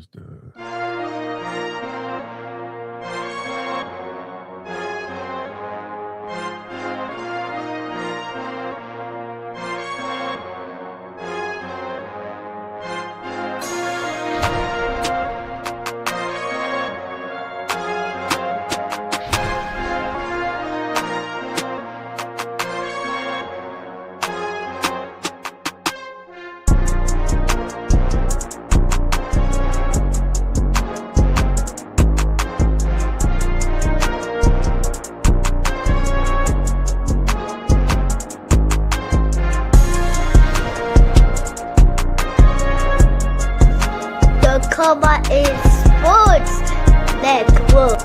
was the Cover is Sports Network.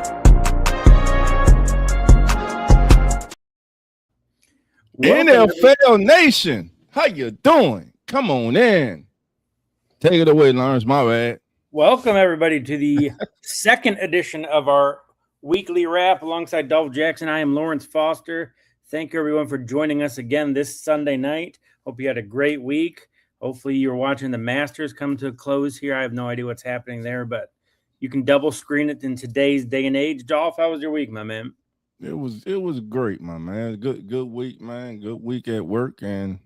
NFL Nation. How you doing? Come on in. Take it away, Lawrence. My bad. Welcome, everybody, to the second edition of our weekly wrap alongside Dolph Jackson. I am Lawrence Foster. Thank you, everyone, for joining us again this Sunday night. Hope you had a great week. Hopefully you're watching the Masters come to a close here. I have no idea what's happening there, but you can double screen it in today's day and age. Dolph, how was your week, my man? It was great, my man. Good week, man. Good week at work and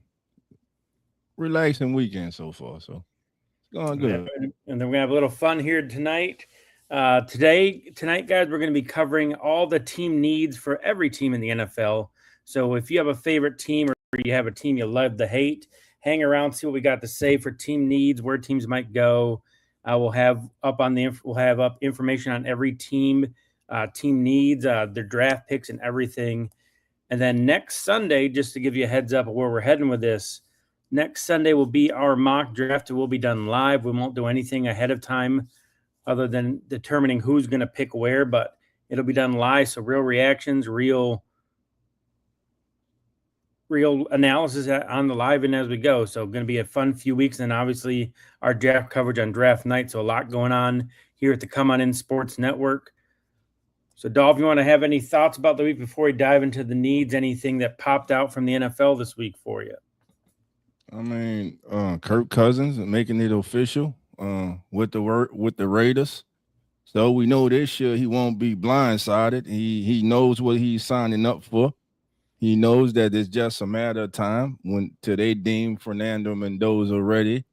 relaxing weekend so far. So it's going good. And then we're gonna have a little fun here tonight. Tonight, guys, we're gonna be covering all the team needs for every team in the NFL. So if you have a favorite team or you have a team you love to hate, hang around, see what we got to say for team needs, where teams might go. We'll have up information on every team needs, their draft picks, and everything. And then next Sunday, just to give you a heads up of where we're heading with this, next Sunday will be our mock draft. It will be done live. We won't do anything ahead of time other than determining who's going to pick where, but it'll be done live. So real reactions, real analysis on the live and as we go. So going to be a fun few weeks. And obviously our draft coverage on draft night. So a lot going on here at the Come On In Sports Network. So Dolph, you want to have any thoughts about the week before we dive into the needs? Anything that popped out from the NFL this week for you? I mean, Kirk Cousins making it official with the Raiders. So we know this year he won't be blindsided. He knows what he's signing up for. He knows that it's just a matter of time till they deem Fernando Mendoza ready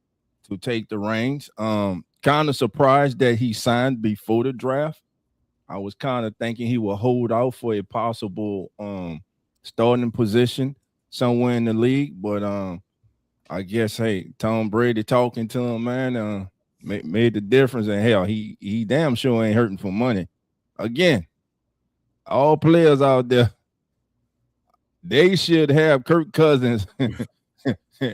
to take the reins. Kind of surprised that he signed before the draft. I was kind of thinking he will hold out for a possible starting position somewhere in the league, but I guess Tom Brady talking to him, man, made the difference. And hell, he damn sure ain't hurting for money. Again, all players out there, they should have Kirk Cousins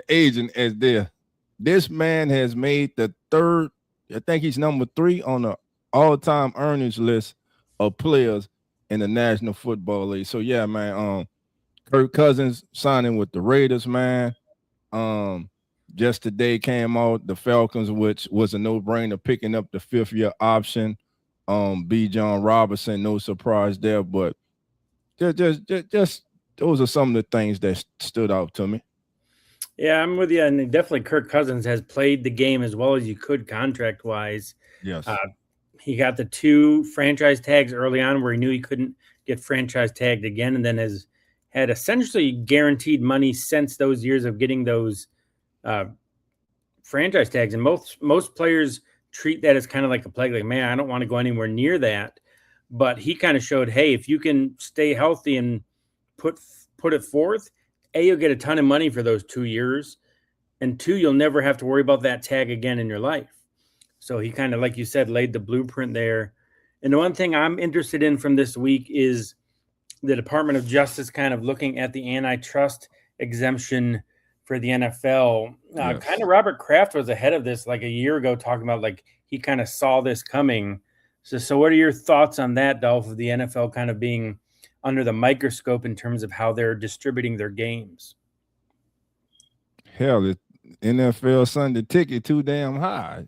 agent as their. This man has made the third, I think he's number 3 on the all-time earnings list of players in the National Football League. So yeah, man, Kirk Cousins signing with the Raiders, man. Just today came out the Falcons, which was a no-brainer, picking up the 5th-year option. B. John Robinson, no surprise there, but just those are some of the things that stood out to me. Yeah, I'm with you. And definitely Kirk Cousins has played the game as well as you could contract-wise. Yes. He got the 2 franchise tags early on where he knew he couldn't get franchise tagged again, and then has had essentially guaranteed money since those years of getting those franchise tags. And most players treat that as kind of like a plague. Like, man, I don't want to go anywhere near that. But he kind of showed, hey, if you can stay healthy and put it forth, A, you'll get a ton of money for those 2 years, and 2, you'll never have to worry about that tag again in your life. So he kind of, like you said, laid the blueprint there. And the one thing I'm interested in from this week is the Department of Justice kind of looking at the antitrust exemption for the NFL. Yes. Kind of Robert Kraft was ahead of this like a year ago, talking about like he kind of saw this coming. So what are your thoughts on that, Dolph, of the NFL kind of being under the microscope in terms of how they're distributing their games? Hell, the NFL Sunday ticket too damn high.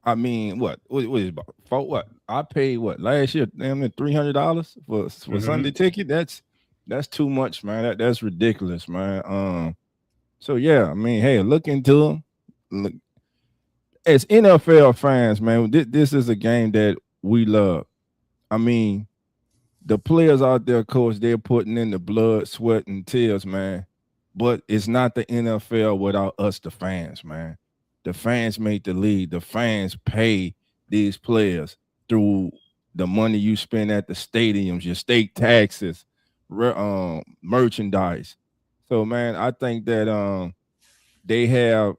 I mean, what is about for what? I paid what last year? Damn near $300 for Sunday ticket. That's too much, man. That's ridiculous, man. So yeah, I mean, hey, look into them. Look, as NFL fans, man, this is a game that we love. I mean, the players out there, coach, they're putting in the blood, sweat, and tears, man. But it's not the NFL without us, the fans, man. The fans make the league. The fans pay these players through the money you spend at the stadiums, your state taxes, merchandise. So, man, I think that they have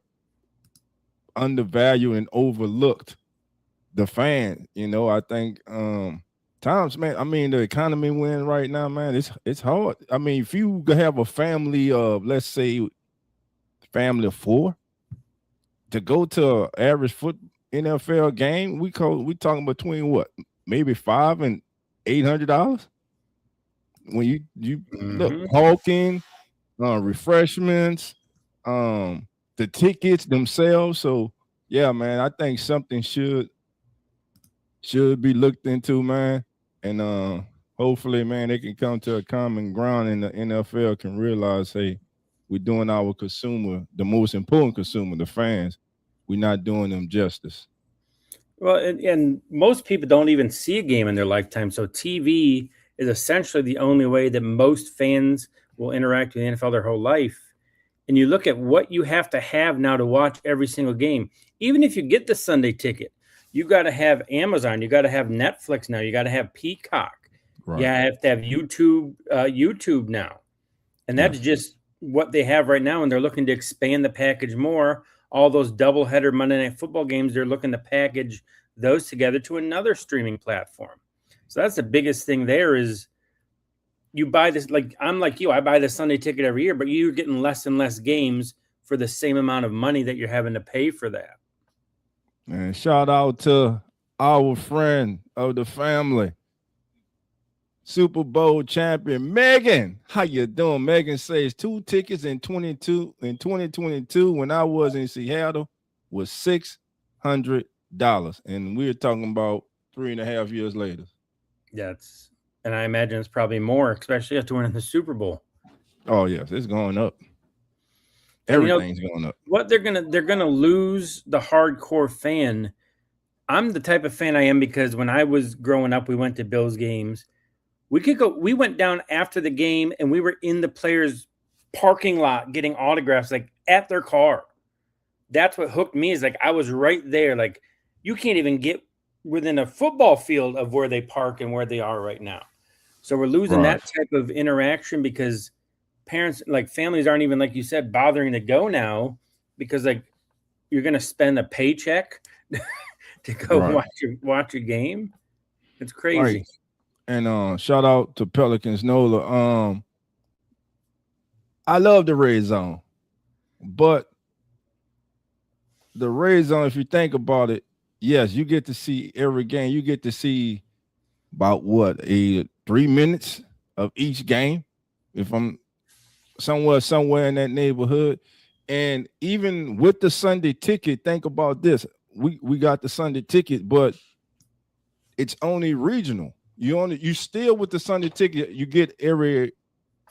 undervalued and overlooked the fan. I think times, man. I mean, the economy we're in right now, man. It's hard. I mean, if you have a family of, let's say, family of 4, to go to an average NFL game, we talking between what, maybe $500 and $800 when you look parking, refreshments, the tickets themselves. So yeah, man, I think something should be looked into, man. And hopefully, man, they can come to a common ground and the NFL can realize, hey, we're doing our consumer, the most important consumer, the fans, we're not doing them justice. Well, and most people don't even see a game in their lifetime. So TV is essentially the only way that most fans will interact with the NFL their whole life. And you look at what you have to have now to watch every single game. Even if you get the Sunday ticket, you got to have Amazon. You got to have Netflix now. You got to have Peacock. Right. You have to have YouTube now. And that's just what they have right now. And they're looking to expand the package more. All those doubleheader Monday Night Football games, they're looking to package those together to another streaming platform. So that's the biggest thing there is you buy this, like I'm like you, I buy the Sunday ticket every year, but you're getting less and less games for the same amount of money that you're having to pay for that. And shout out to our friend of the family, Super Bowl champion Megan. How you doing? Megan says 2 tickets in 2022 when I was in Seattle was $600, and we're talking about 3.5 years later. And I imagine it's probably more, especially after winning the Super Bowl. Oh yes, it's going up. Everything's going up. What they're gonna lose the hardcore fan. I'm the type of fan I am because when I was growing up, we went to Bills games. We went down after the game and we were in the players' parking lot getting autographs, like at their car. That's what hooked me, is like I was right there. Like you can't even get within a football field of where they park and where they are right now. So we're losing that type of interaction because parents, like families, aren't even, like you said, bothering to go now because like you're going to spend a paycheck to go watch a game. It's crazy. Right. And shout out to Pelicans Nola. I love the red zone, but the red zone, if you think about it, yes, you get to see every game. You get to see about 3 minutes of each game. If I'm somewhere in that neighborhood, and even with the Sunday ticket, think about this: we got the Sunday ticket, but it's only regional. You still with the Sunday ticket, you get every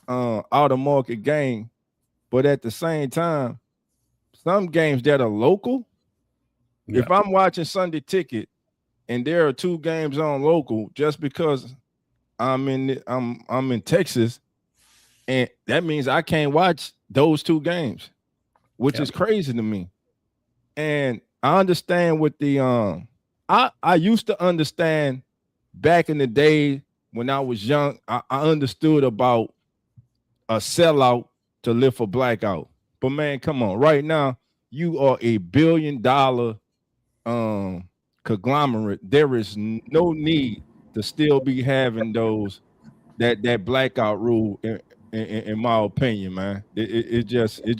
out of market game, but at the same time, some games that are local. Yeah. If I'm watching Sunday ticket and there are 2 games on local, just because I'm in Texas, and that means I can't watch those 2 games, which is crazy to me. And I understand with the I used to understand back in the day when I was young, I understood about a sellout to live for blackout. But man, come on, right now you are a $1 billion conglomerate. There is no need to still be having that blackout rule. In my opinion, man, it's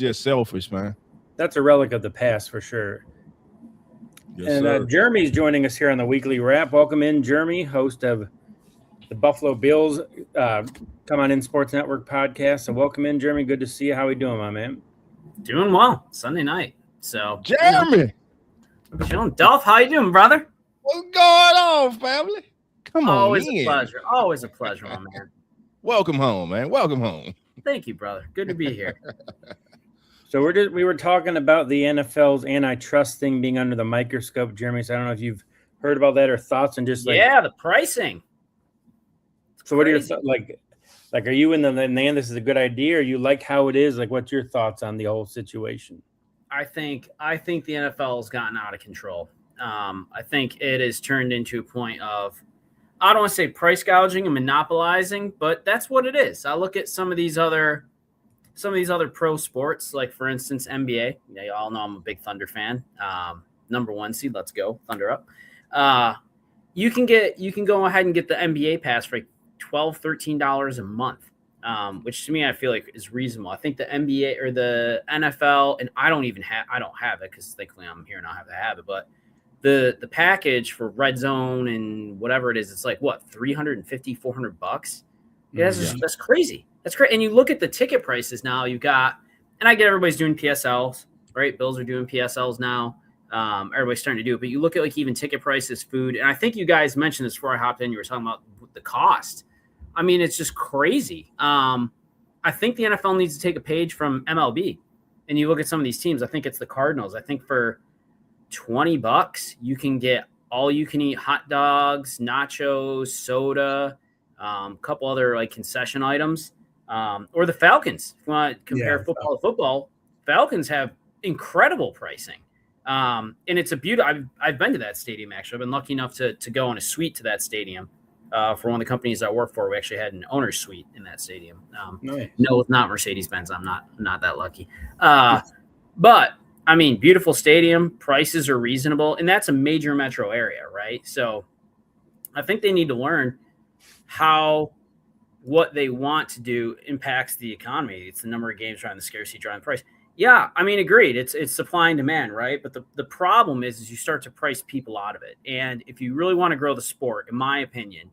just selfish, man. That's a relic of the past for sure. Yes, and Jeremy's joining us here on the Weekly Wrap. Welcome in, Jeremy, host of the Buffalo Bills Come On In Sports Network podcast. So welcome in, Jeremy. Good to see you. How we doing, my man? Doing well. Sunday night. So Jeremy, chilling. Dolph, how you doing, brother? What's going on, family? Come on, always a pleasure. Always a pleasure, my man. Welcome home, man. Welcome home. Thank you, brother. Good to be here. So we were talking about the NFL's antitrust thing being under the microscope, Jeremy. So I don't know if you've heard about that or thoughts and just the pricing. So what are your like? Are you in the man? This is a good idea, or you like how it is? Like, what's your thoughts on the whole situation? I think the NFL has gotten out of control. I think it has turned into a point of, I don't want to say price gouging and monopolizing, but that's what it is. I look at some of these other pro sports, like for instance NBA. You all know I'm a big Thunder fan. Number 1 seed, let's go Thunder up. You can go ahead and get the NBA pass for like $12-13 a month, which to me I feel like is reasonable. I think the NBA or the NFL, and I don't have it because thankfully I'm here and I have it, but the package for Red Zone and whatever it is, it's like what, $350-400? That's crazy. That's great. And you look at the ticket prices now, you've got, and I get everybody's doing PSLs, right? Bills are doing PSLs now. Everybody's starting to do it, but you look at like even ticket prices, food. And I think you guys mentioned this before I hopped in, you were talking about the cost. I mean, it's just crazy. I think the NFL needs to take a page from MLB, and you look at some of these teams. I think it's the Cardinals. I think for $20, you can get all you can eat hot dogs, nachos, soda, a couple other like concession items. Or the Falcons. If you want to compare football to football, Falcons have incredible pricing. And it's a beautiful. I've been to that stadium actually. I've been lucky enough to go on a suite to that stadium. For one of the companies I work for, we actually had an owner's suite in that stadium. Nice. No, it's not Mercedes-Benz. I'm not that lucky. But I mean, beautiful stadium. Prices are reasonable, and that's a major metro area, right? So I think they need to learn how what they want to do impacts the economy. It's the number of games driving the scarcity, driving the price. Yeah, I mean, agreed. It's supply and demand, right? But the problem is you start to price people out of it. And if you really want to grow the sport, in my opinion,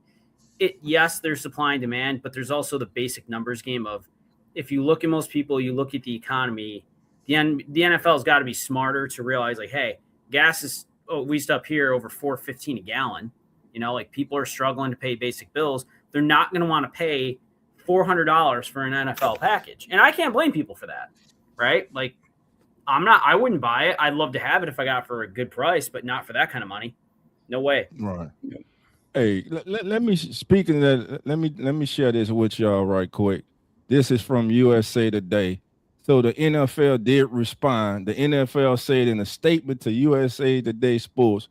yes, there's supply and demand, but there's also the basic numbers game of, if you look at most people, you look at the economy, the NFL has got to be smarter to realize, like, hey, gas is at least up here over $4.15 a gallon. You know, like, people are struggling to pay basic bills. They're not going to want to pay $400 for an NFL package. And I can't blame people for that, right? Like, I wouldn't buy it. I'd love to have it if I got it for a good price, but not for that kind of money. No way. Right. Hey, let me speaking of that, let me share this with y'all right quick. This is from USA Today. So the NFL did respond. The NFL said in a statement to USA Today Sports,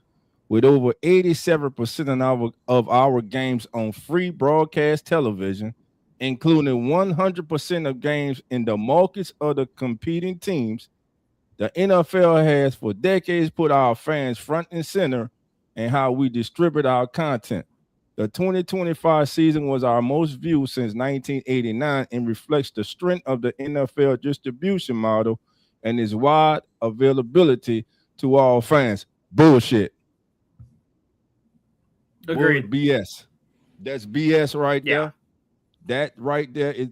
with over 87% of our games on free broadcast television, including 100% of games in the markets of the competing teams, the NFL has for decades put our fans front and center in how we distribute our content. The 2025 season was our most viewed since 1989 and reflects the strength of the NFL distribution model and its wide availability to all fans. Bullshit. Agreed. BS. That's BS right there. That right there is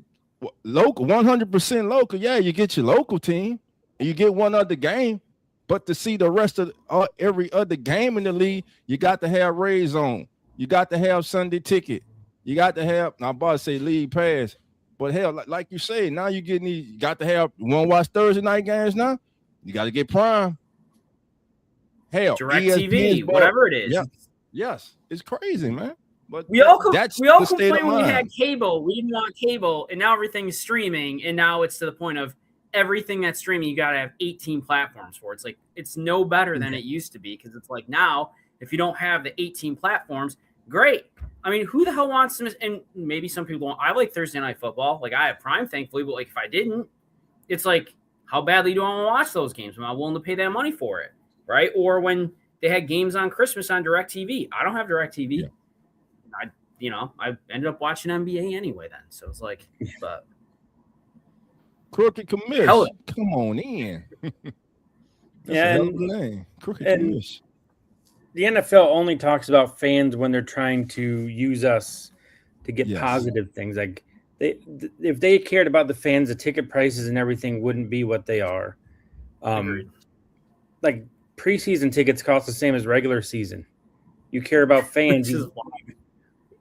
local, 100% local. Yeah, you get your local team and you get one other game, but to see the rest of every other game in the league, you got to have Ray Zone. You got to have Sunday Ticket. You got to have, now I'm about to say league pass, but hell, like you say, now you got to have, you want to watch Thursday night games now? You got to get Prime. Hell, Direct TV, whatever it is. Yeah. Yes, it's crazy, man. But we all complained when we had cable. We didn't want cable, and now everything is streaming, and now it's to the point of everything that's streaming, you got to have 18 platforms for. It's like, it's no better than it used to be, because it's like now, if you don't have the 18 platforms, great. I mean, who the hell wants to miss? And maybe some people don't. I like Thursday Night Football. Like, I have Prime, thankfully, but like if I didn't, it's like, how badly do I want to watch those games? Am I willing to pay that money for it? Right? Or when they had games on Christmas on DirecTV. I don't have DirecTV. Yeah. I ended up watching NBA anyway then. So it's like, but Crooked Commish, come on in. Crooked Commish. The NFL only talks about fans when they're trying to use us to get positive things. Like, if they cared about the fans, the ticket prices and everything wouldn't be what they are. Like, preseason tickets cost the same as regular season. You care about fans.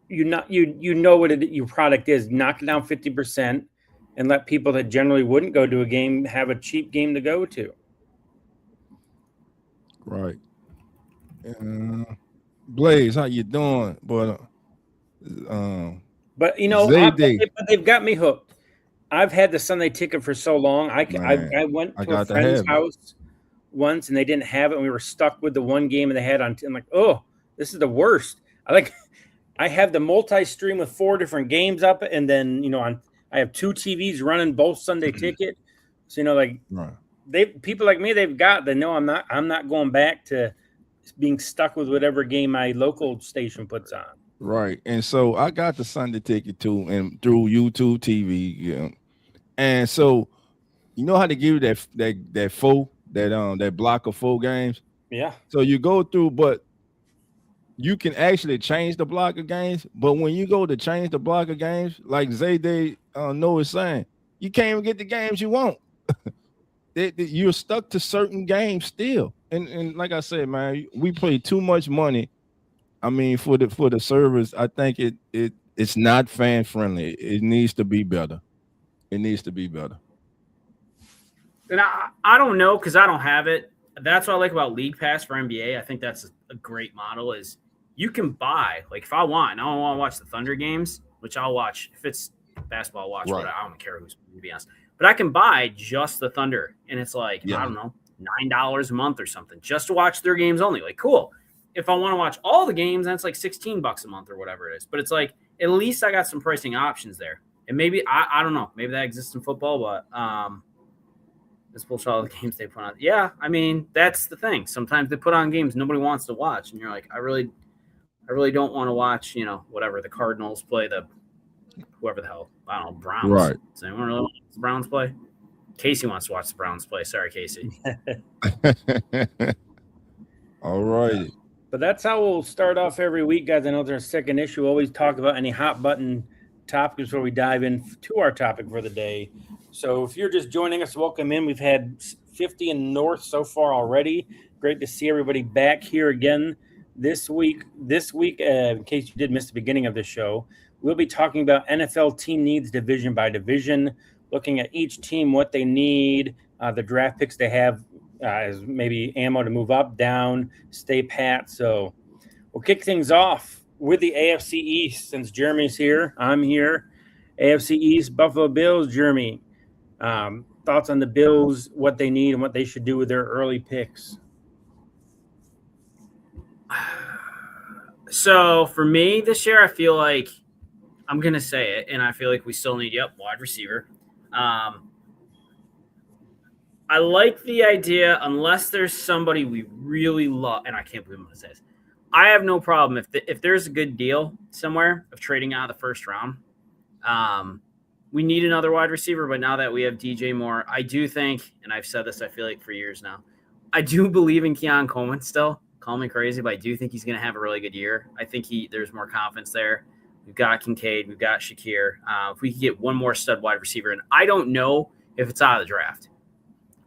You know what your product is. Knock it down 50%. and let people that generally wouldn't go to a game have a cheap game to go to. Right. Blaze, how you doing? But But Zayday, but they've got me hooked. I've had the Sunday ticket for so long. man, I went I to a got to friend's have it. house once and they didn't have it, and we were stuck with the one game and they had on. I'm like, oh, this is the worst. I have the multi-stream with 4 different games up, and then I have 2 TVs running both Sunday ticket. So Right. people like me, they know I'm not going back to being stuck with whatever game my local station puts on. Right. And so I got the Sunday ticket too, and through YouTube TV. Yeah. And so you know how to give you that block of 4 games. Yeah. So you go through, but you can actually change the block of games. But when you go to change the block of games, like Zayday Noah is saying, you can't even get the games you want. You're stuck to certain games still. And like I said, man, we pay too much money. I mean, for the servers, I think it's not fan friendly. It needs to be better. It needs to be better. And I don't know because I don't have it. That's what I like about League Pass for NBA. I think that's a great model is you can buy, like if I want, and I don't want to watch the Thunder games, which I'll watch. If it's basketball, I'll watch, Right. but I don't care who's, to be honest. But I can buy just the Thunder, and it's like, Yeah. I don't know, $9 a month or something just to watch their games only. Like, cool. If I want to watch all the games, then it's like $16 a month or whatever it is. But it's like, at least I got some pricing options there. And maybe, I don't know, maybe that exists in football, but let's bullshit all the games they put on. Yeah, I mean, that's the thing. Sometimes they put on games nobody wants to watch, and you're like, I really don't want to watch, whatever the Cardinals play, whoever the hell, I don't know, Browns. Right. Does anyone really want the Browns play? Casey wants to watch the Browns play. Sorry, Casey. All right. But that's how we'll start off every week, guys. I know there's a second issue. We always talk about any hot button topics before we dive into our topic for the day. So if you're just joining us, welcome in. We've had 50 in North so far already. Great to see everybody back here again this week. In case you did miss the beginning of the show, we'll be talking about NFL team needs division by division, looking at each team, what they need, the draft picks they have, as maybe ammo to move up, down, stay pat. So we'll kick things off with the AFC East. Since Jeremy's here, I'm here. AFC East, Buffalo Bills. Jeremy, thoughts on the Bills, what they need and what they should do with their early picks? So for me this year, I feel like I'm going to say it, and I feel like we still need, wide receiver. I like the idea, unless there's somebody we really love, and I can't believe I'm going to say this. I have no problem if there's a good deal somewhere of trading out of the first round. We need another wide receiver, but now that we have DJ Moore, I do think, and I've said this, I feel like for years now, I do believe in Keon Coleman still. Call me crazy, but I do think he's going to have a really good year. I think there's more confidence there. We've got Kincaid, we've got Shakir. If we could get one more stud wide receiver, and I don't know if it's out of the draft.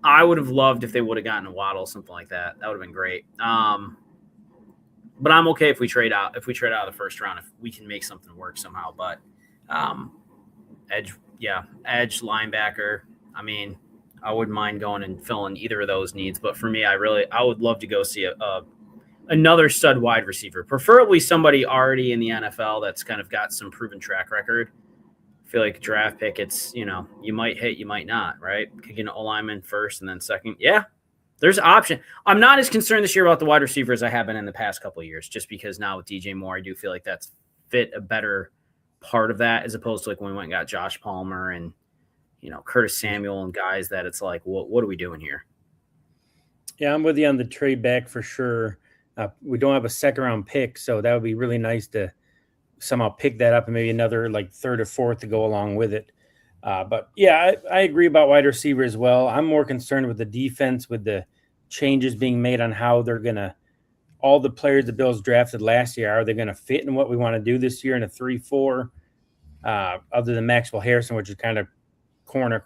I would have loved if they would have gotten a Waddle, something like that. That would have been great. But I'm okay if we trade out of the first round, if we can make something work somehow. But edge linebacker. I mean, I wouldn't mind going and filling either of those needs. But for me, I would love to go see another stud wide receiver, preferably somebody already in the NFL that's kind of got some proven track record. I feel like draft pick, it's, you might hit, you might not, right? Could get an O-lineman first and then second. Yeah, there's an option. I'm not as concerned this year about the wide receiver as I have been in the past couple of years, just because now with DJ Moore, I do feel like that's fit a better part of that, as opposed to like when we went and got Josh Palmer and, Curtis Samuel and guys that it's like, what are we doing here? Yeah, I'm with you on the trade back for sure. We don't have a second round pick, so that would be really nice to somehow pick that up and maybe another like third or fourth to go along with it. But yeah, I agree about wide receiver as well. I'm more concerned with the defense, with the changes being made on how they're going to, all the players the Bills drafted last year, are they going to fit in what we want to do this year in a 3-4, other than Maxwell Harrison, which is kind of corner,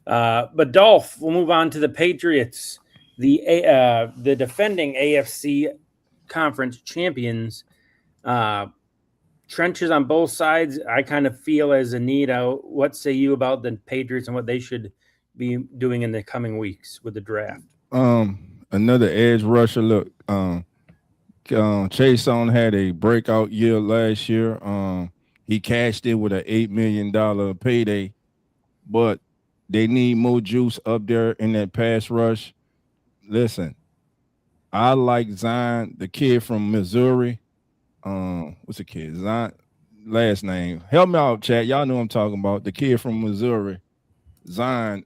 but Dolph, we'll move on to the Patriots, the defending AFC conference champions. trenches on both sides. I kind of feel as a need. What say you about the Patriots and what they should be doing in the coming weeks with the draft? Another edge rusher. Look, Chase on had a breakout year last year. He cashed in with an $8 million payday, but they need more juice up there in that pass rush. Listen, I like Zion, the kid from Missouri. What's the kid? Zion, last name. Help me out, chat. Y'all know what I'm talking about. The kid from Missouri, Zion.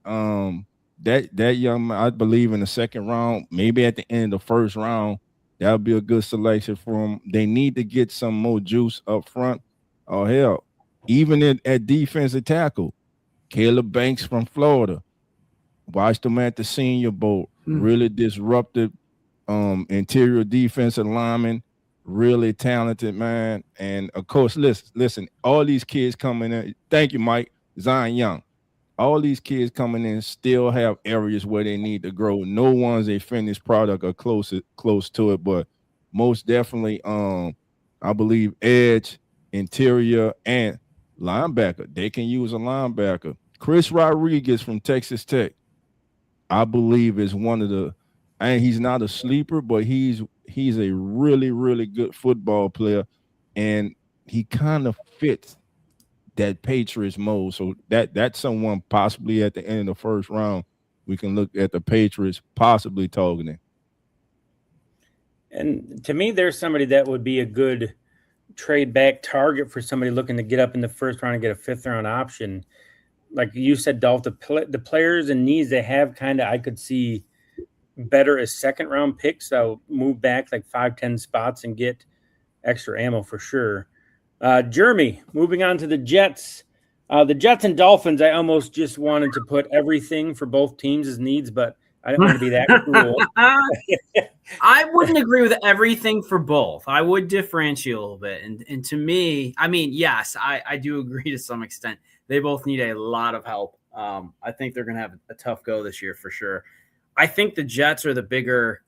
That young man, I believe in the second round, maybe at the end of the first round, that'll be a good selection for him. They need to get some more juice up front. Oh hell, even at defensive tackle, Caleb Banks from Florida. Watched him at the Senior Bowl. Really disrupted interior defensive lineman. Really talented man. And of course, listen, all these kids coming in. Thank you, Mike. Zion Young. All these kids coming in still have areas where they need to grow. No one's a finished product or close to it, but most definitely, I believe edge, interior, and linebacker. They can use a linebacker. Chris Rodriguez from Texas Tech, I believe, is one of the. And he's not a sleeper, but he's a really, really good football player, and he kind of fits that Patriots mold. So that's someone possibly at the end of the first round we can look at the Patriots possibly targeting. And to me, there's somebody that would be a good trade back target for somebody looking to get up in the first round and get a fifth round option. Like you said, Dolph, the players and needs they have I could see better as second round picks. I'll move back like 5-10 spots and get extra ammo for sure. Jeremy, moving on to the Jets. The Jets and Dolphins, I almost just wanted to put everything for both teams as needs, but I didn't want to be that cruel. I wouldn't agree with everything for both. I would differentiate a little bit. And to me, I mean, yes, I do agree to some extent. They both need a lot of help. I think they're going to have a tough go this year for sure. I think the Jets are the bigger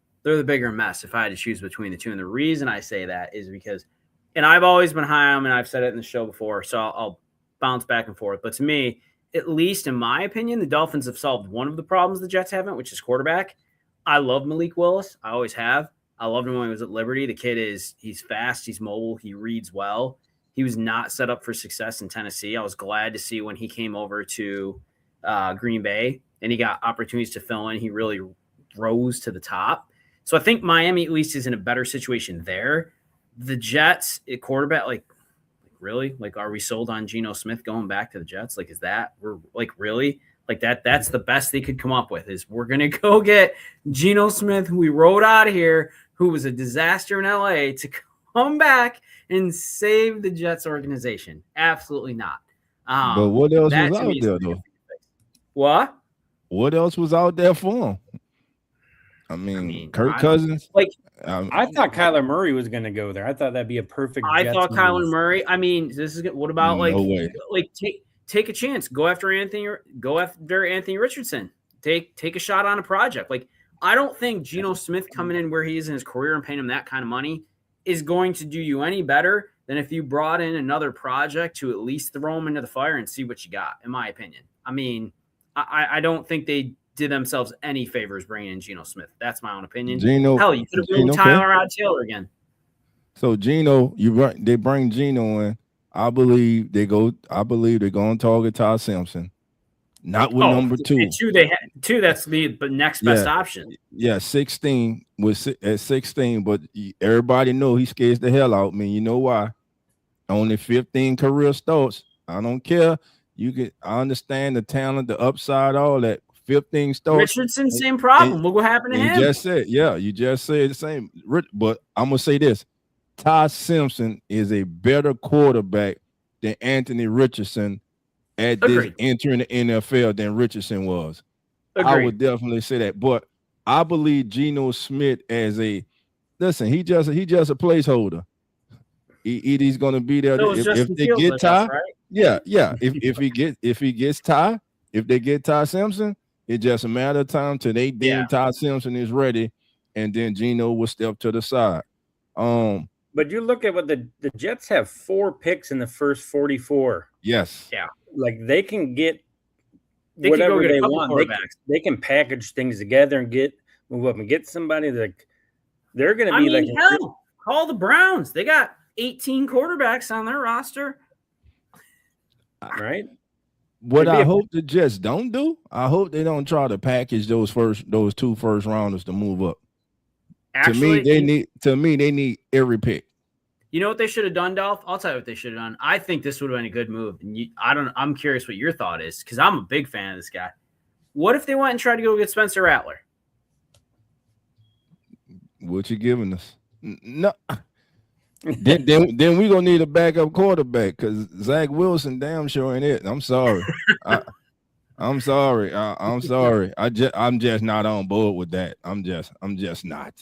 mess if I had to choose between the two. And the reason I say that is because, and I've always been high on them, and I've said it in the show before, so I'll bounce back and forth. But to me, at least in my opinion, the Dolphins have solved one of the problems the Jets haven't, which is quarterback. I love Malik Willis. I always have. I loved him when he was at Liberty. The kid he's fast, he's mobile, he reads well. He was not set up for success in Tennessee. I was glad to see when he came over to Green Bay and he got opportunities to fill in. He really rose to the top. So I think Miami at least is in a better situation there. The Jets, at quarterback, really? Are we sold on Geno Smith going back to the Jets? Is that we're really? That's the best they could come up with is we're going to go get Geno Smith, who we rode out of here, who was a disaster in LA, to come back and save the Jets organization. Absolutely not. But what else was out there, though? What? What else was out there for him? I mean Kirk Cousins. I thought Kyler Murray was going to go there. I thought that'd be a perfect. I thought Kyler Murray. I mean, this is what about no way. Take a chance. Go after Anthony Richardson. Take a shot on a project. I don't think Geno Smith coming in where he is in his career and paying him that kind of money is going to do you any better than if you brought in another project to at least throw him into the fire and see what you got, in my opinion. I mean, I don't think they did themselves any favors bringing in Geno Smith. That's my own opinion. Hell, you could have moved Tyler Taylor again. So Geno, they bring Geno in. I believe they're going to target Todd Simpson. Not with number 2. Two, that's the next best option. Yeah, 16 at 16, but everybody know he scares the hell out of me. You know why? Only 15 career starts. I don't care. I understand the talent, the upside, all that. 15 starts. Richardson, same problem. Look what happened to him. You just said the same. But I'm gonna say this: Todd Simpson is a better quarterback than Anthony Richardson at this entering the NFL than Richardson was. Agreed. I would definitely say that. But I believe Geno Smith as he just a placeholder. He's gonna be there if they get Ty. Right? Yeah. If he gets Ty, if they get Ty Simpson, it's just a matter of time till they deem Ty Simpson is ready, and then Geno will step to the side. But you look at what the Jets have 4 picks in the first 44. Yes. Yeah. Like they can get They whatever can go get they a couple want. quarterbacks. They can package things together and move up and get somebody. Like they're going to I be mean, like hell, call the Browns. They got 18 quarterbacks on their roster. right. What It'd be I a- hope the Jets don't do, I hope they don't try to package those 2 first rounders to move up. Actually, they need every pick. You know what they should have done, Dolph? I'll tell you what they should have done. I think this would have been a good move. And I'm curious what your thought is because I'm a big fan of this guy. What if they went and tried to go get Spencer Rattler? What you giving us? No. then we gonna need a backup quarterback because Zach Wilson damn sure ain't it. I'm sorry. I'm sorry. I'm sorry. I'm just not on board with that. I'm just not.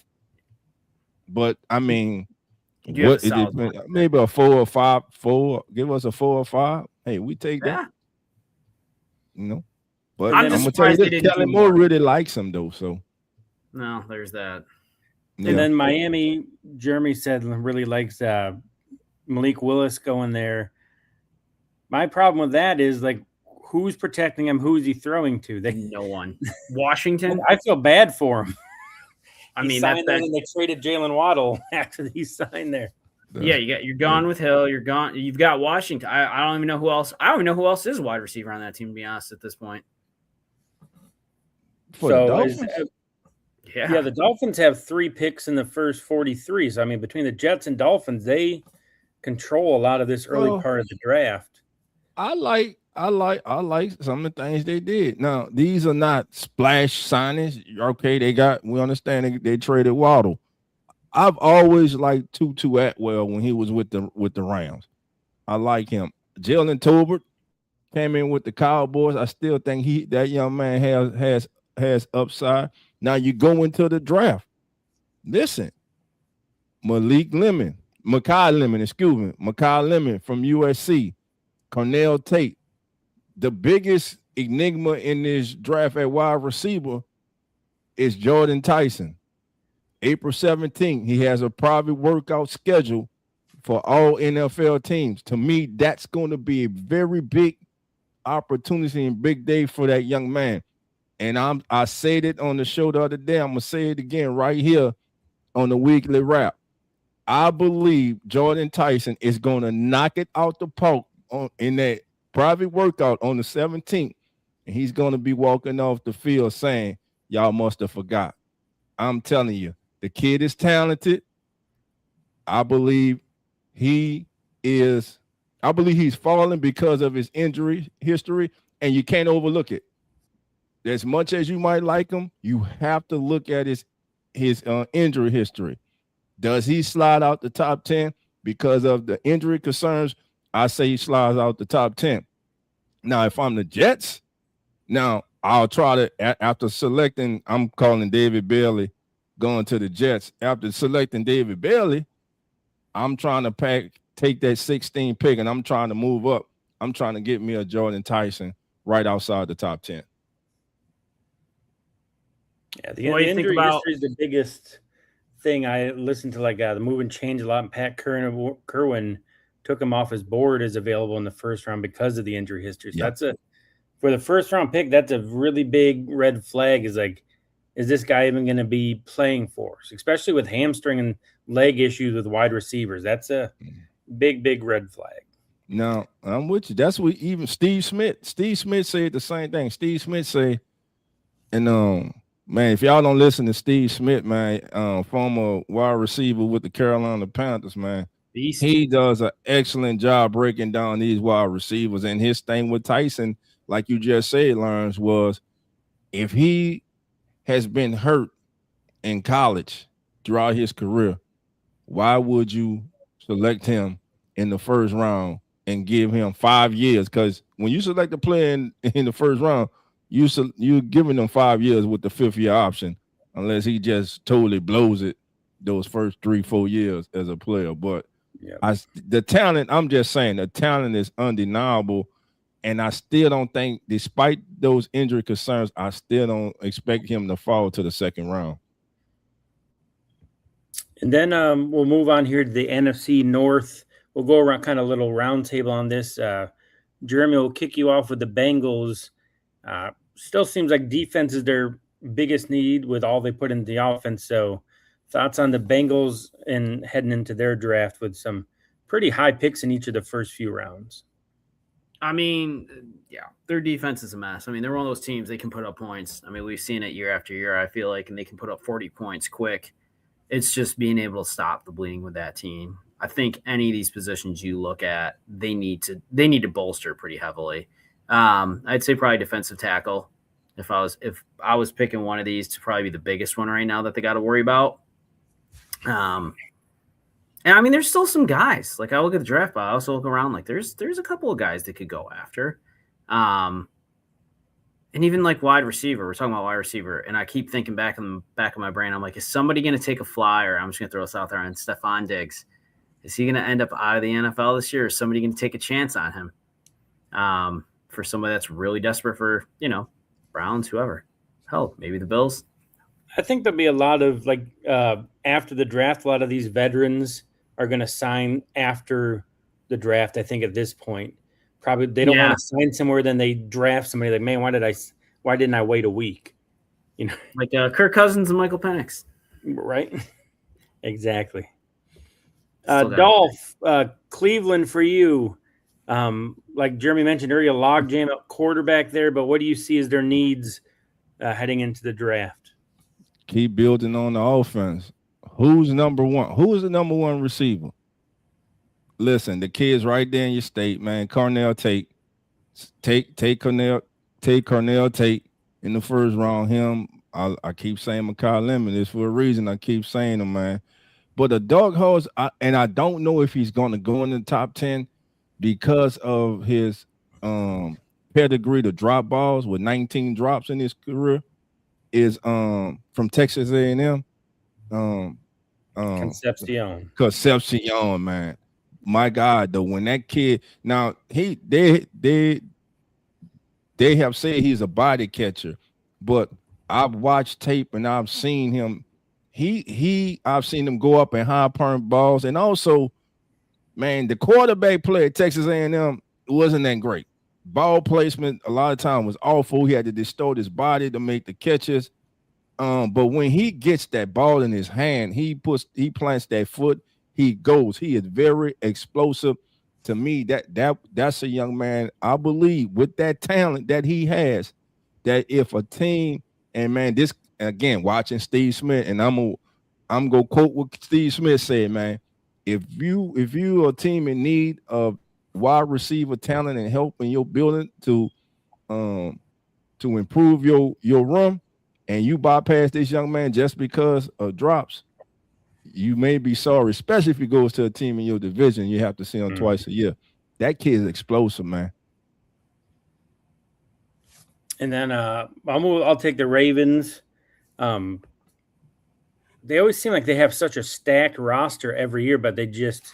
But I mean, what it depends, maybe a 4 or 5. 4. Give us a 4 or 5. Hey, we take that. You know. But I'm gonna tell you this: Kellen Moore really likes him though. So no, there's that. Yeah. And then Miami, Jeremy said really likes Malik Willis going there. My problem with that is like, who's protecting him? Who's he throwing to? No one. Washington. I feel bad for him. I mean, that's that. And they traded Jalen Waddle after he signed there. Yeah, you're gone with Hill. You're gone. You've got Washington. I don't even know who else. I don't even know who else is a wide receiver on that team. To be honest, at this point. Yeah, the Dolphins have 3 picks in the first 43. So I mean, between the Jets and Dolphins, they control a lot of this early part of the draft. I like some of the things they did. Now, these are not splash signings. Okay, we understand they traded Waddle. I've always liked Tutu Atwell when he was with the Rams. I like him. Jalen Tolbert came in with the Cowboys. I still think that young man has upside. Now you go into the draft. Listen, Makai Lemon from USC, Cornell Tate. The biggest enigma in this draft at wide receiver is Jordan Tyson. April 17th, he has a private workout schedule for all NFL teams. To me, that's going to be a very big opportunity and big day for that young man. And I said it on the show the other day. I'm going to say it again right here on the weekly wrap. I believe Jordan Tyson is going to knock it out the park in that private workout on the 17th. And he's going to be walking off the field saying, y'all must have forgot. I'm telling you, the kid is talented. I believe he's falling because of his injury history, and you can't overlook it. As much as you might like him, you have to look at his injury history. Does he slide out the top 10 because of the injury concerns? I say he slides out the top 10. Now, if I'm the Jets, now I'll try to, after selecting, I'm calling David Bailey, going to the Jets. After selecting David Bailey, I'm trying to take that 16 pick, and I'm trying to move up. I'm trying to get me a Jordan Tyson right outside the top 10. Yeah, the injury history is the biggest thing. I listened to the move and change a lot, and Pat Kerwin took him off his board as available in the first round because of the injury history. So for the first round pick, that's a really big red flag. Is this guy even going to be playing for us, especially with hamstring and leg issues with wide receivers? That's a big red flag. No, I'm with you. That's what even Steve Smith said the same thing. Steve Smith say, and man, if y'all don't listen to Steve Smith, man, former wide receiver with the Carolina Panthers, man, he does an excellent job breaking down these wide receivers. And his thing with Tyson, like you just said, Lawrence, was if he has been hurt in college throughout his career, why would you select him in the first round and give him 5 years? Because when you select a player in the first round, you're giving them 5 years with the 5th year option, unless he just totally blows it those first 3-4 years as a player. But the talent, I'm just saying, the talent is undeniable. And I still don't think, despite those injury concerns, I still don't expect him to fall to the second round. And then we'll move on here to the NFC North. We'll go around kind of a little round table on this. Jeremy will kick you off with the Bengals. Still seems like defense is their biggest need with all they put into the offense. So thoughts on the Bengals and heading into their draft with some pretty high picks in each of the first few rounds. I mean, yeah, their defense is a mess. I mean, they're one of those teams, they can put up points. I mean, we've seen it year after year, I feel like, and they can put up 40 points quick. It's just being able to stop the bleeding with that team. I think any of these positions you look at, they need to bolster pretty heavily. I'd say probably defensive tackle. If I was picking one of these to probably be the biggest one right now that they got to worry about. And I mean, there's still some guys. Like I look at the draft, but I also look around. Like there's a couple of guys they could go after. And even like wide receiver, we're talking about wide receiver, and I keep thinking back in the back of my brain, I'm like, is somebody going to take a flyer? I'm just going to throw this out there on Stephon Diggs. Is he going to end up out of the NFL this year? Or is somebody going to take a chance on him? For somebody that's really desperate for, Browns, whoever. Hell, maybe the Bills. I think there'll be a lot of after the draft, a lot of these veterans are going to sign after the draft. I think at this point, probably they don't want to sign somewhere. Then they draft somebody like, man, why didn't I wait a week? Like Kirk Cousins and Michael Penix, right? Exactly. Dolph, Cleveland for you. Like Jeremy mentioned earlier, logjam at quarterback there. But what do you see as their needs heading into the draft? Keep building on the offense. Who's number one? Who is the number one receiver? Listen, the kid's right there in your state, man. Cornell Tate. Take Cornell Tate in the first round. I keep saying Mekhi Lemon. It's for a reason. I keep saying him, man. But the dog horse, and I don't know if he's going to go in the top 10 because of his pedigree to drop balls with 19 drops in his career. Is from Texas A&M. Concepcion, man. My God, though, when that kid now they have said he's a body catcher, but I've watched tape and I've seen him. I've seen him go up in high perm balls, and also, man, the quarterback play at Texas A&M wasn't that great. Ball placement a lot of time was awful. He had to distort his body to make the catches. But when he gets that ball in his hand, he plants that foot, he goes. He is very explosive. To me, that's a young man, I believe, with that talent that he has, that if a team, and man, this again, watching Steve Smith, and I'm gonna quote what Steve Smith said, man. If you a team in need of wide receiver talent and help in your building to improve your run, and you bypass this young man just because of drops, you may be sorry, especially if he goes to a team in your division. You have to see him twice a year. That kid is explosive, man. And then I'll take the Ravens. They always seem like they have such a stacked roster every year, but they just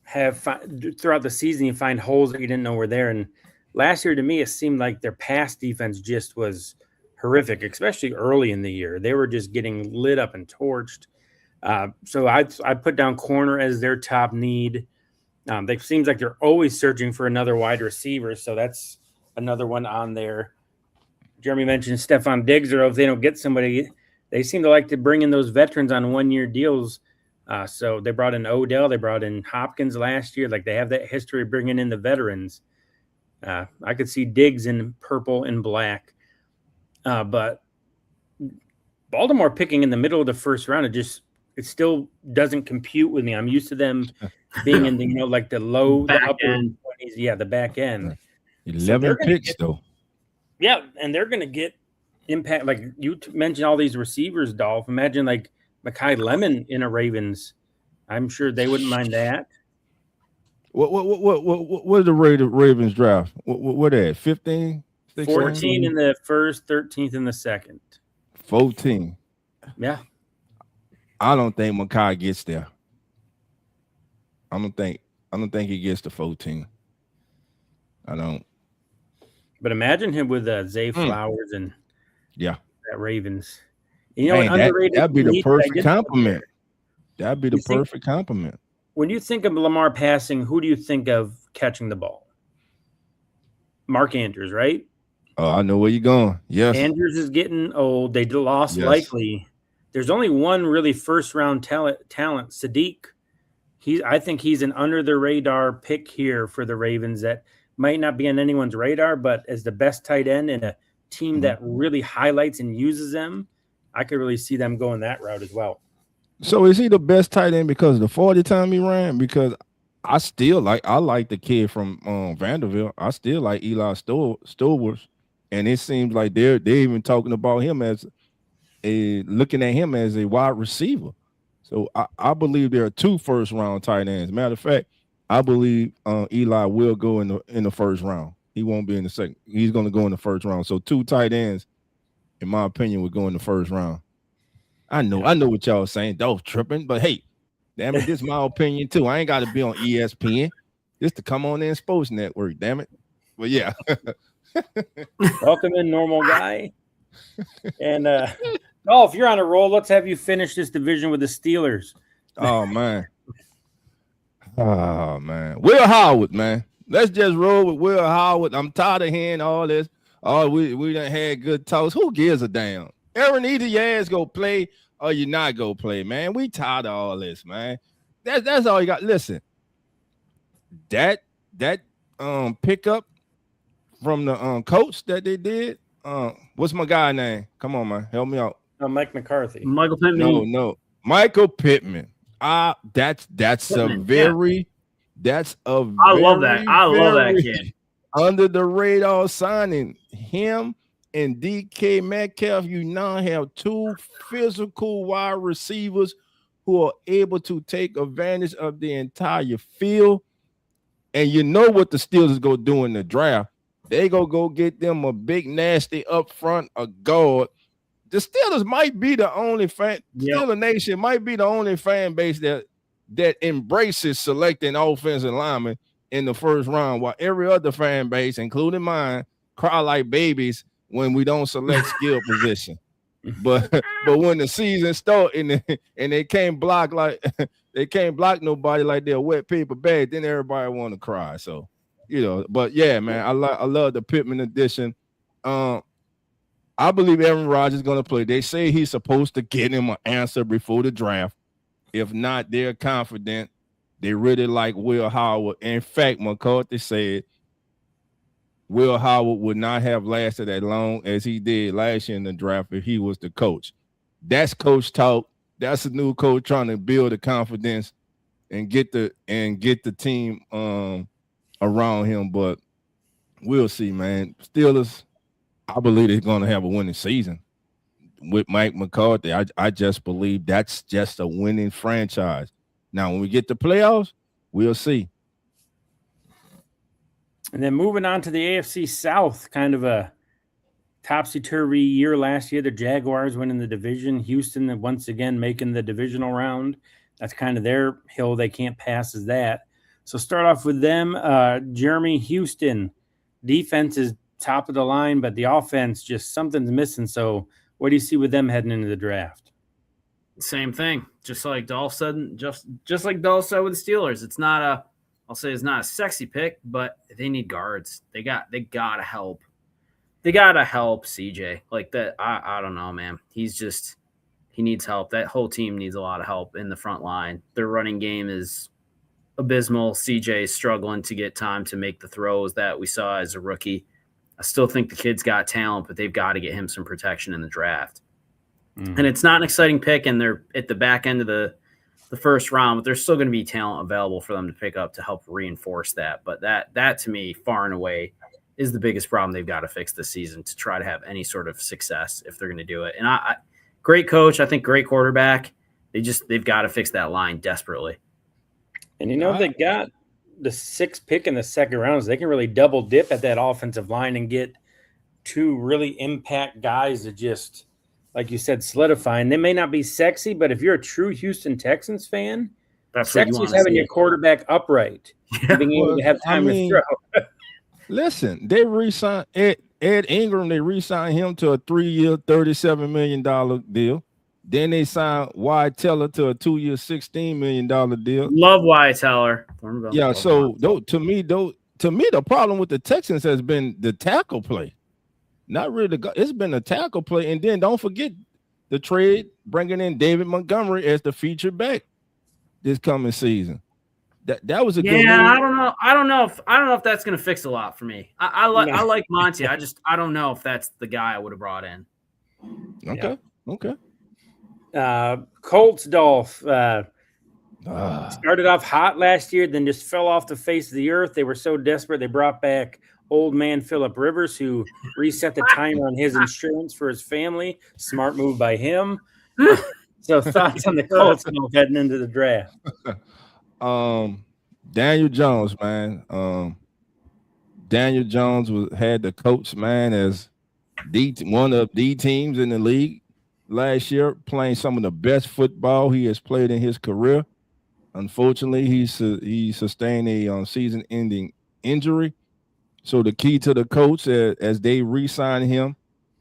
have throughout the season you find holes that you didn't know were there. And last year, to me, it seemed like their pass defense just was horrific, especially early in the year. They were just getting lit up and torched. So I put down corner as their top need. It seems like they're always searching for another wide receiver, so that's another one on there. Jeremy mentioned Stephon Diggs, or if they don't get somebody, they seem to like to bring in those veterans on one-year deals. So they brought in Odell, they brought in Hopkins last year. Like they have that history of bringing in the veterans. I could see Diggs in purple and black. But Baltimore picking in the middle of the first round, it still doesn't compute with me. I'm used to them being in the the low, the upper 20s. Yeah, the back end. 11 picks though. Yeah, and they're going to get impact. Like you mentioned, all these receivers, Dolph. Imagine like Mekhi Lemon in a Ravens. I'm sure they wouldn't mind that. What did the Ravens draft? What they at? 15? 14 in the first, 13th in the second. 14. Yeah. I don't think Mekhi gets there. I don't think he gets to 14. I don't. But imagine him with Zay Flowers and that Ravens. Man, that'd be the perfect compliment. That'd be the perfect compliment. When you think of Lamar passing, who do you think of catching the ball? Mark Andrews, right? Oh, I know where you're going. Yes. Andrews is getting old. They lost likely. There's only one really first-round talent, Sadiq. I think he's an under-the-radar pick here for the Ravens that might not be on anyone's radar, but as the best tight end in a team that really highlights and uses them, I could really see them going that route as well. So is he the best tight end because of the 40 time he ran? Because I like the kid from Vanderbilt. I still like Eli Stowers, and it seems like they're even talking about him as looking at him as a wide receiver. So I believe there are 2 first-round tight ends. Matter of fact, I believe Eli will go in the first round. He won't be in the second. He's going to go in the first round. So 2 tight ends, in my opinion, would go in the first round. I know what y'all are saying. Dolph tripping, but hey, damn it, this is my opinion too. I ain't got to be on ESPN just to come on in Sports Network. Damn it. But yeah. Welcome in, normal guy. And Dolph, you're on a roll. Let's have you finish this division with the Steelers. Oh man. Will Howard, man. Let's just roll with Will Howard. I'm tired of hearing all this. Oh, we done had good talks. Who gives a damn? Aaron, either your ass go play or you not go play, man. We tired of all this, man. That's all you got. Listen, that pickup from the coach that they did. What's my guy name? Come on, man, help me out. Mike McCarthy. Michael Pittman. No, Michael Pittman. That's Pittman, a very I love that kid. Under the radar signing. Him and DK Metcalf, you now have 2 physical wide receivers who are able to take advantage of the entire field. And you know what the Steelers go do in the draft. They go get them a big, nasty up front, a guard. The Steelers might be the only Steeler Nation might be the only fan base that embraces selecting offensive linemen in the first round, while every other fan base, including mine, cry like babies when we don't select skill position. But when the season starts and they can't block nobody like they're a wet paper bag, then everybody want to cry. So, but yeah, man, I love the Pittman addition. I believe Aaron Rodgers is going to play. They say he's supposed to get him an answer before the draft. If not, they're confident. They really like Will Howard. In fact, McCarthy said Will Howard would not have lasted as long as he did last year in the draft if he was the coach. That's coach talk. That's a new coach trying to build the confidence and get the team around him. But we'll see, man. Steelers, I believe they're going to have a winning season with Mike McCarthy. I just believe that's just a winning franchise. Now, when we get to playoffs, we'll see. And then moving on to the AFC South, kind of a topsy-turvy year last year. The Jaguars winning the division. Houston once again making the divisional round. That's kind of their hill they can't pass is that. So start off with them. Jeremy, Houston. Defense is top of the line, but the offense, just something's missing. So what do you see with them heading into the draft? Same thing. Just like Dolph said, just like Dolph said with the Steelers. It's not a sexy pick, but they need guards. They gotta help. They gotta help CJ. Like that, I don't know, man. He needs help. That whole team needs a lot of help in the front line. Their running game is abysmal. CJ is struggling to get time to make the throws that we saw as a rookie. I still think the kid's got talent, but they've got to get him some protection in the draft. Mm-hmm. And it's not an exciting pick, and they're at the back end of the first round, but there's still going to be talent available for them to pick up to help reinforce that. But that to me, far and away, is the biggest problem they've got to fix this season to try to have any sort of success if they're going to do it. And I great coach, I think great quarterback. They've got to fix that line desperately. And they got the 6th pick in the second round, so they can really double dip at that offensive line and get 2 really impact guys that just, like you said, solidifying. They may not be sexy, but if you're a true Houston Texans fan, that's sexy is having your quarterback upright, being able to have time to throw. Listen, they re-signed Ed Ingram. They re-signed him to a 3-year, $37 million deal. Then they signed Wyatt Teller to a 2-year, $16 million deal. Love Wyatt Teller. Yeah, so to me, the problem with the Texans has been the tackle play. Not really. It's been a tackle play, and then don't forget the trade bringing in David Montgomery as the featured back this coming season. That was a good move. I don't know if that's going to fix a lot for me. I like Monty. I don't know if that's the guy I would have brought in. Okay. Colts Dolph started off hot last year, then just fell off the face of the earth. They were so desperate they brought back old man Phillip Rivers, who reset the timer on his insurance for his family. Smart move by him. So thoughts on the Colts heading into the draft? Daniel Jones, man. Daniel Jones had the coach, man, as one of the teams in the league last year, playing some of the best football he has played in his career. Unfortunately, he sustained a season-ending injury. So the key to the coach, as they re-sign him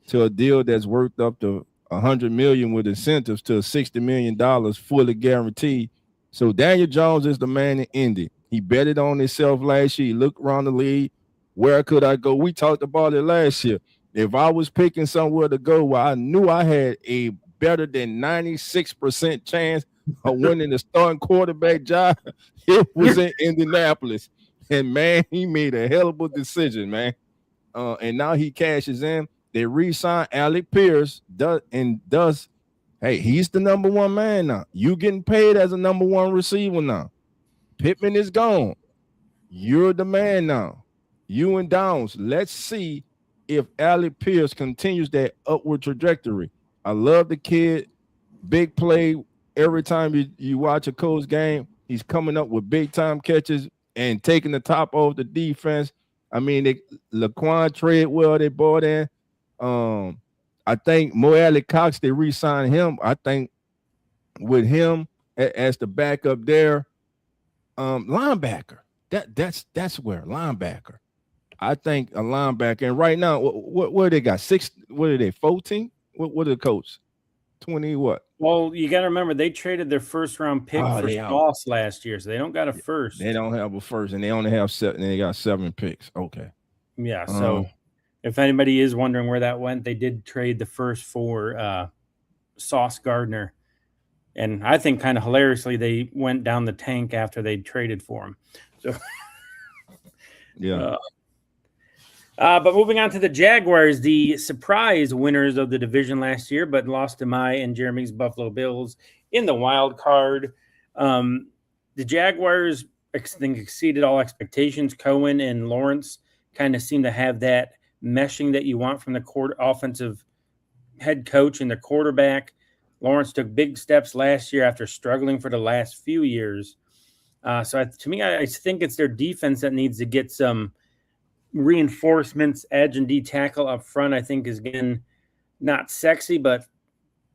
to a deal that's worth up to $100 million with incentives to $60 million fully guaranteed. So Daniel Jones is the man in Indy. He betted on himself last year. He looked around the league. Where could I go? We talked about it last year. If I was picking somewhere to go where I knew I had a better than 96% chance of winning the starting quarterback job, it was in Indianapolis. And, man, he made a hell of a decision, man. And now he cashes in. They re-signed Alec Pierce. Hey, he's the number one man now. You getting paid as a number one receiver now. Pittman is gone. You're the man now. You and Downs. Let's see if Alec Pierce continues that upward trajectory. I love the kid. Big play. Every time you watch a Colts game, he's coming up with big-time catches and taking the top off the defense. I mean, Laquan Treadwell they brought in. I think Mo Alley Cox, they re-signed him. I think with him as the backup there, linebacker. That's where linebacker. I think a linebacker. And right now, what they got? 6? What are they? 14? What are the Colts? 20 what? Well, you got to remember they traded their first round pick for Sauce last year, so they don't got a first. They don't have a first, and they only have 7. And they got 7 picks. Okay. Yeah. So if anybody is wondering where that went, they did trade the first for Sauce Gardner, and I think kind of hilariously they went down the tank after they traded for him. So yeah. But moving on to the Jaguars, the surprise winners of the division last year, but lost to my and Jeremy's Buffalo Bills in the wild card. The Jaguars, I think, exceeded all expectations. Cohen and Lawrence kind of seem to have that meshing that you want from the offensive head coach and the quarterback. Lawrence took big steps last year after struggling for the last few years. To me, I think it's their defense that needs to get some reinforcements. Edge and D tackle up front, I think, is again not sexy, but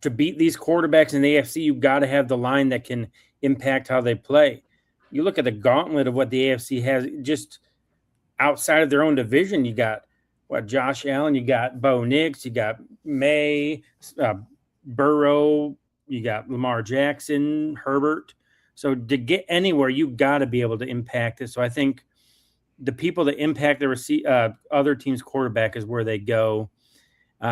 to beat these quarterbacks in the AFC, you've got to have the line that can impact how they play. You look at the gauntlet of what the AFC has just outside of their own division. You got Josh Allen, you got Bo Nix, you got May, Burrow, you got Lamar Jackson, Herbert. So to get anywhere, you've got to be able to impact it. So I think the people that impact the other team's quarterback is where they go.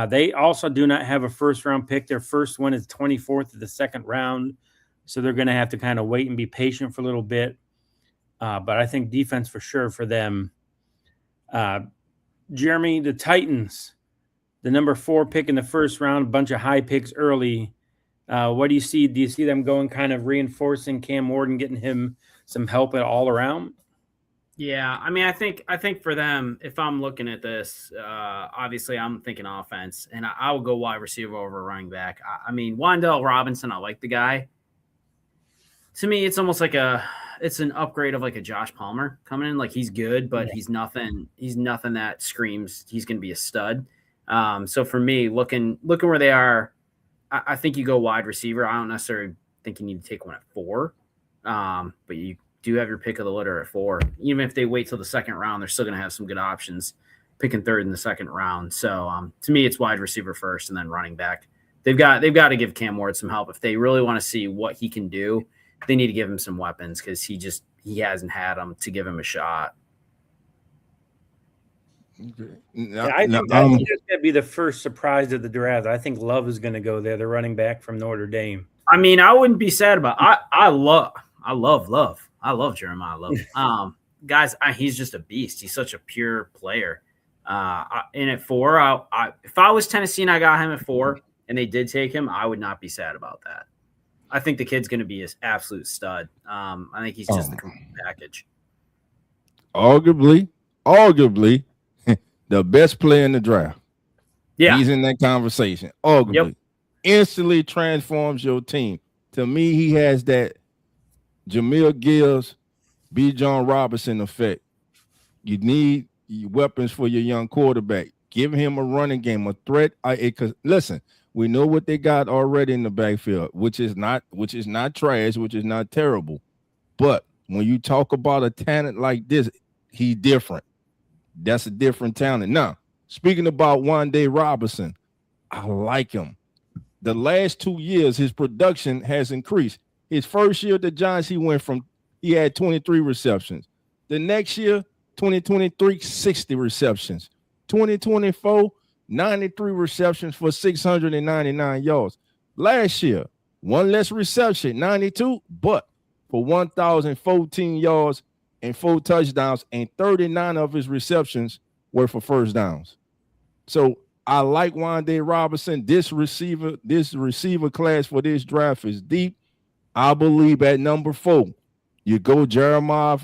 They also do not have a first-round pick. Their first one is 24th of the second round, so they're going to have to kind of wait and be patient for a little bit. But I think defense for sure for them. Jeremy, the Titans, the number 4 pick in the first round, a bunch of high picks early. What do you see? Do you see them going kind of reinforcing Cam Ward, getting him some help all around? Yeah, I mean, I think for them, if I'm looking at this, obviously I'm thinking offense, and I will go wide receiver over running back. I mean, Wan'Dale Robinson, I like the guy. To me, it's almost like it's an upgrade of like a Josh Palmer coming in. Like, he's good, but he's nothing that screams he's going to be a stud. So for me, looking where they are, I think you go wide receiver. I don't necessarily think you need to take one at 4, but you do have your pick of the litter at 4. Even if they wait till the second round, they're still going to have some good options picking 3rd in the second round. So to me, it's wide receiver first and then running back they've got to give Cam Ward some help if they really want to see what he can do. They need to give him some weapons because he hasn't had them to give him a shot. Okay. I think that's going to be the first surprise of the draft. I think Love is going to go there, the running back from Notre Dame. I mean, I wouldn't be sad about it. I love Love. I love Jeremiah Love. Guys, he's just a beast. He's such a pure player. And at 4, if I was Tennessee and I got him at 4 and they did take him, I would not be sad about that. I think the kid's going to be an absolute stud. I think he's just the complete package. Arguably, the best player in the draft. Yeah. He's in that conversation. Arguably. Instantly transforms your team. To me, he has that Jamil Gibbs, B. John Robinson effect. You need weapons for your young quarterback. Give him a running game, a threat. Because listen, we know what they got already in the backfield, which is not trash, which is not terrible. But when you talk about a talent like this, he's different. That's a different talent. Now, speaking about Wan'Dale Robinson, I like him. The last 2 years, his production has increased. His first year at the Giants, he had 23 receptions. The next year, 2023, 60 receptions. 2024, 93 receptions for 699 yards. Last year, one less reception, 92, but for 1,014 yards and 4 touchdowns, and 39 of his receptions were for first downs. So I like Wan'Dale Robinson. This receiver class for this draft is deep. I believe at number 4, you go Jeremiah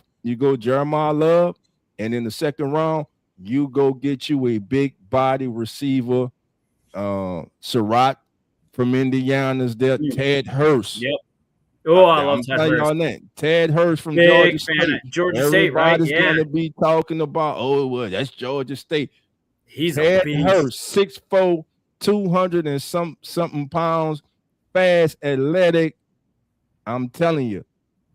Love, and in the second round, you go get you a big body receiver, Surratt from Indiana's there, Ted Hurst. Yep. Oh, I love Ted Hurst. Y'all that. Ted Hurst from Big Georgia State. Georgia State, right? Everybody's Yeah. going to be talking about, that's Georgia State. He's Ted a beast. Hurst, 6'4", 200 and something pounds, fast, athletic. I'm telling you.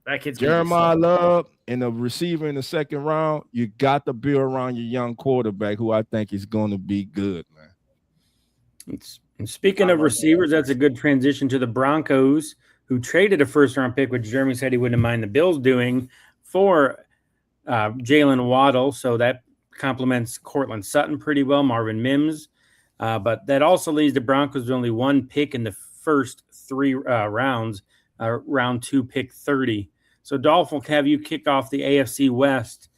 That kid's Jeremiah Love and a receiver in the second round, you got to build around your young quarterback, who I think is going to be good, man. And speaking of receivers, that's a good transition to the Broncos, who traded a first-round pick, which Jeremy said he wouldn't mind the Bills doing, for Jalen Waddle. So that complements Cortland Sutton pretty well, Marvin Mims. But that also leaves the Broncos with only one pick in the first 3 rounds, round 2, pick 30. So, Dolph, will have you kick off the AFC West.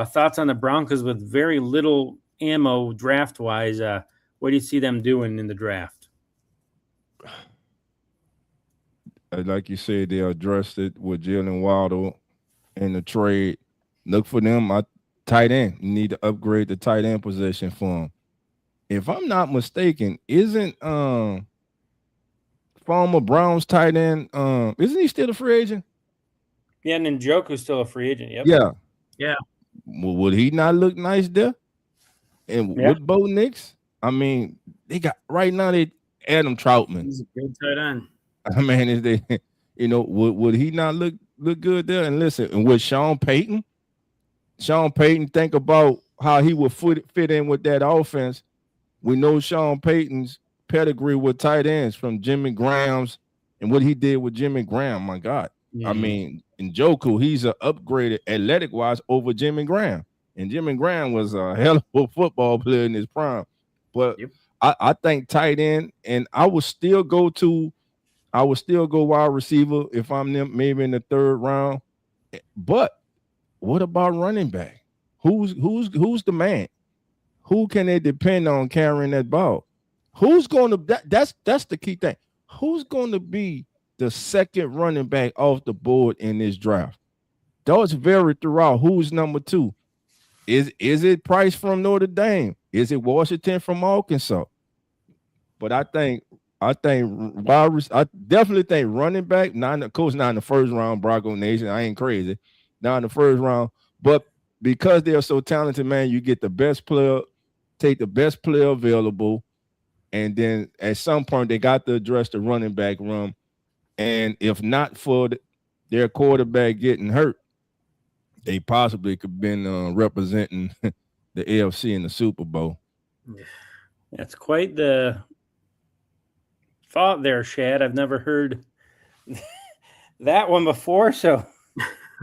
Thoughts on the Broncos with very little ammo draft-wise? What do you see them doing in the draft? Like you said, they addressed it with Jalen Waddle in the trade. Look for them. Tight end. You need to upgrade the tight end position for him. If I'm not mistaken, isn't former Browns tight end, isn't he still a free agent? Yeah, and Njoku's still a free agent. Yep. Yeah. Well, would he not look nice there? And with Bo Nix, I mean, they got right now. They Adam Troutman. He's a good tight end. I mean, would he not look good there? And listen, and with Sean Payton, think about how he would fit in with that offense. We know Sean Payton's pedigree with tight ends from Jimmy Graham's and what he did with Jimmy Graham. My God. I mean, Njoku, he's an upgraded athletic-wise over Jimmy Graham. And Jimmy Graham was a hell of a football player in his prime. But I think tight end, and I would still go wide receiver if I'm them, maybe in the 3rd round. But what about running back? Who's the man? Who can they depend on carrying that ball? Who's going to that's the key thing. Who's going to be the second running back off the board in this draft? That's very throughout. Who's number 2? Is it Price from Notre Dame? Is it Washington from Arkansas? But I definitely think running back, not in the 1st round, Bronco Nation. I ain't crazy. Not in the 1st round. But because they are so talented, man, you get the best player, take the best player available, and then at some point they got to address the running back room. And if not for their quarterback getting hurt, they possibly could have been representing the AFC in the Super Bowl. That's quite the thought there, Shad. I've never heard that one before. So,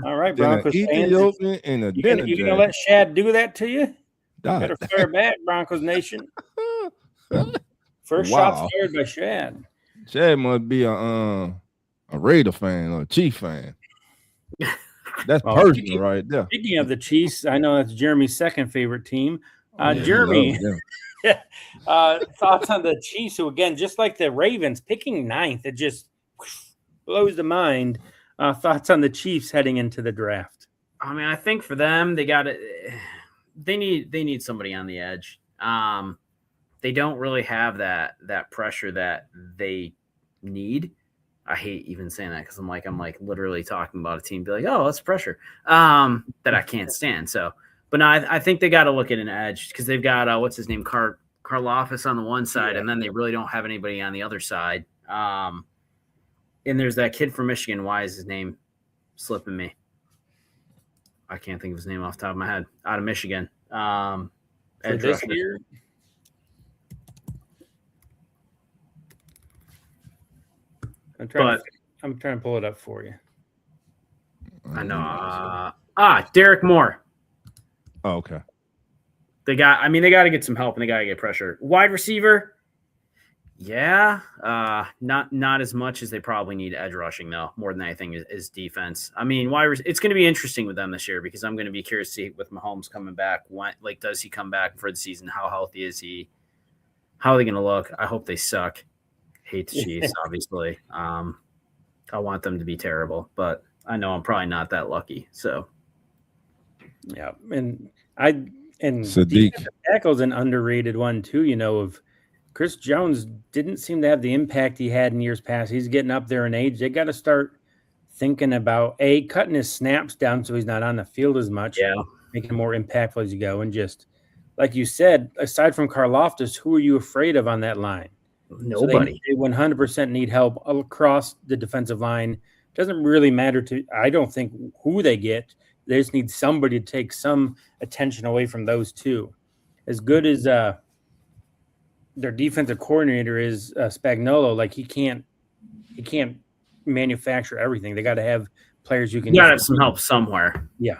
all right, Then an Broncos fans, Ethiopian and a dinner you gonna jacket. let Shad do that to you? God. Better fire back, Broncos Nation. First Wow. shots fired by Shad. Chad must be a Raider fan or a Chief fan. That's Well, personal right there. Speaking of the Chiefs, I know that's Jeremy's second favorite team. Yeah, Jeremy, he loves them. thoughts on the Chiefs, who, again, just like the Ravens, picking ninth, it just blows the mind. Thoughts on the Chiefs heading into the draft? I mean, I think for them, they need somebody on the edge. They don't really have that pressure that they need. I hate even saying that because I'm like literally talking about a team, be like, oh, that's pressure that I can't stand. So, but no, I think they got to look at an edge because they've got what's his name, Karlaftis on the one side, and then they really don't have anybody on the other side. And there's that kid from Michigan. Why is his name slipping me? I can't think of his name off the top of my head. Out of Michigan. For this year? I'm trying to pull it up for you. I know. Derek Moore. Oh, okay. They got to get some help and they got to get pressure. Wide receiver. Yeah. Not as much as they probably need edge rushing though. More than anything is defense. I mean, it's going to be interesting with them this year because I'm going to be curious to see with Mahomes coming back. Does he come back for the season? How healthy is he? How are they going to look? I hope they suck. Hate the Chiefs, obviously. I want them to be terrible, but I know I'm probably not that lucky. So, yeah, and Sadiq tackle's an underrated one too. Of Chris Jones didn't seem to have the impact he had in years past. He's getting up there in age. They got to start thinking about cutting his snaps down so he's not on the field as much. Yeah, making him more impactful as you go. And just like you said, aside from Karlaftis, who are you afraid of on that line? Nobody. So they 100% need help across the defensive line. Doesn't really matter I don't think, who they get. They just need somebody to take some attention away from those two. As good as their defensive coordinator is, Spagnuolo, like he can't manufacture everything. They got to have players who can. You got to have some help somewhere. Yeah.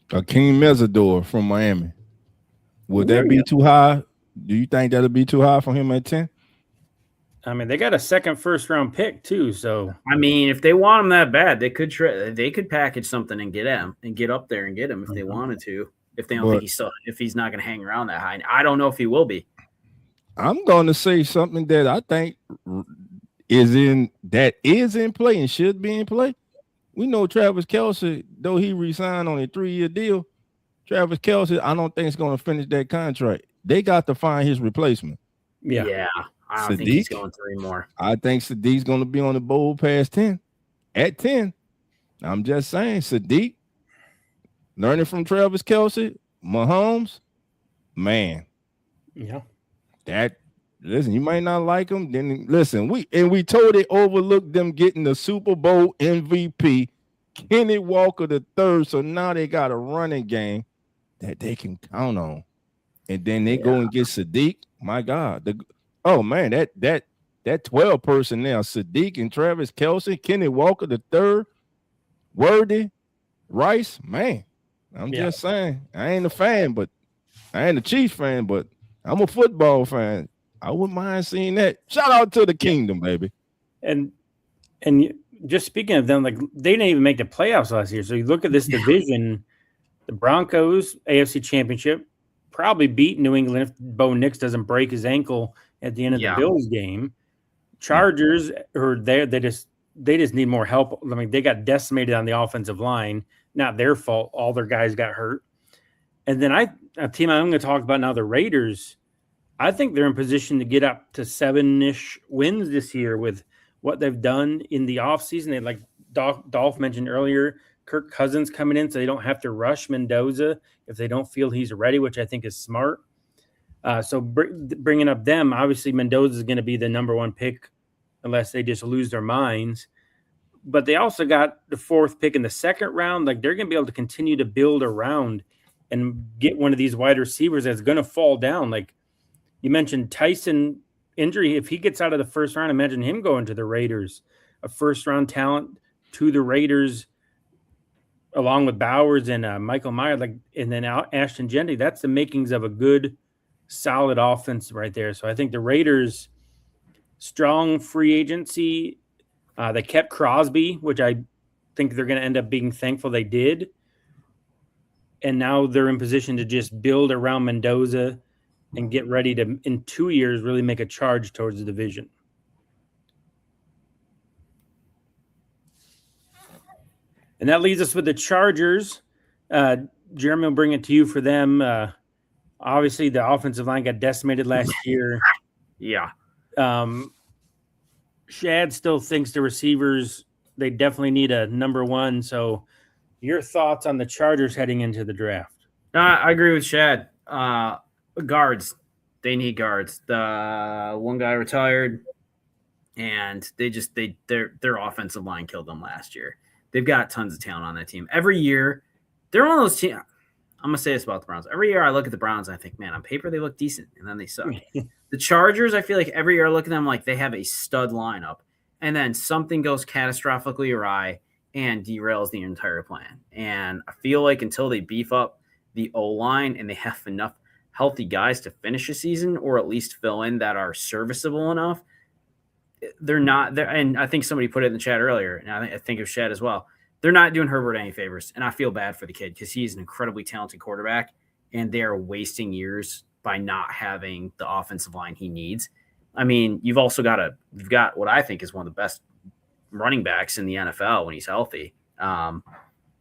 Akeem Mesidor from Miami. Would that be too high? Do you think that'll be too high for him at 10? I mean, they got a second first-round pick too. So I mean, if they want him that bad, they could package something and get him and get up there and get him if they wanted to. If they don't think if he's not going to hang around that high. I don't know if he will be. I'm going to say something that I think is in play and should be in play. We know Travis Kelce, though he resigned on a 3-year deal. Travis Kelce, I don't think is going to finish that contract. They got to find his replacement. Yeah. I don't think he's going 3 more. I think Sadiq's going to be on the bowl past 10. At 10. I'm just saying, Sadiq, learning from Travis Kelce, Mahomes, man. Yeah. Listen, you might not like him. Then listen, we totally overlooked them getting the Super Bowl MVP, Kenny Walker III. So now they got a running game that they can count on. And then they go and get Sadiq. My God. That 12 personnel, Sadiq and Travis Kelce, Kenny Walker III, Worthy, Rice, man. I'm just saying, I ain't a fan, but I ain't a Chiefs fan, but I'm a football fan. I wouldn't mind seeing that. Shout out to the kingdom, baby. And just speaking of them, like they didn't even make the playoffs last year. So you look at this division, the Broncos, AFC Championship, probably beat New England if Bo Nix doesn't break his ankle at the end of the Bills game. Chargers are there. They just need more help. I mean, they got decimated on the offensive line. Not their fault. All their guys got hurt. And then a team I'm going to talk about now, the Raiders. I think they're in position to get up to 7-ish wins this year with what they've done in the offseason. They, like Dolph mentioned earlier, Kirk Cousins coming in so they don't have to rush Mendoza if they don't feel he's ready, which I think is smart. So bringing up them, obviously Mendoza is going to be the number 1 pick unless they just lose their minds. But they also got the 4th pick in the 2nd round. Like they're going to be able to continue to build around and get one of these wide receivers that's going to fall down. Like you mentioned, Tyson injury, if he gets out of the first round, imagine him going to the Raiders, a first-round talent to the Raiders, along with Bowers and Michael Myers, and then Ashton Jeanty. That's the makings of a good, solid offense right there. So I think the Raiders, strong free agency. They kept Crosby, which I think they're going to end up being thankful they did. And now they're in position to just build around Mendoza and get ready to, in 2 years, really make a charge towards the division. And that leaves us with the Chargers. Jeremy will bring it to you for them. Obviously, the offensive line got decimated last year. Yeah. Shad still thinks the receivers, they definitely need a number one. So your thoughts on the Chargers heading into the draft? I agree with Shad. Guards. They need guards. The one guy retired, and their offensive line killed them last year. They've got tons of talent on that team. Every year, they're one of those teams. I'm going to say this about the Browns. Every year I look at the Browns and I think, man, on paper they look decent, and then they suck. The Chargers, I feel like every year I look at them like they have a stud lineup, and then something goes catastrophically awry and derails the entire plan. And I feel like until they beef up the O-line and they have enough healthy guys to finish a season, or at least fill in that are serviceable enough, they're not there. And I think somebody put it in the chat earlier, and I think of Shad as well. They're not doing Herbert any favors, and I feel bad for the kid because he's an incredibly talented quarterback, and they are wasting years by not having the offensive line he needs. I mean, you've got what I think is one of the best running backs in the NFL when he's healthy. I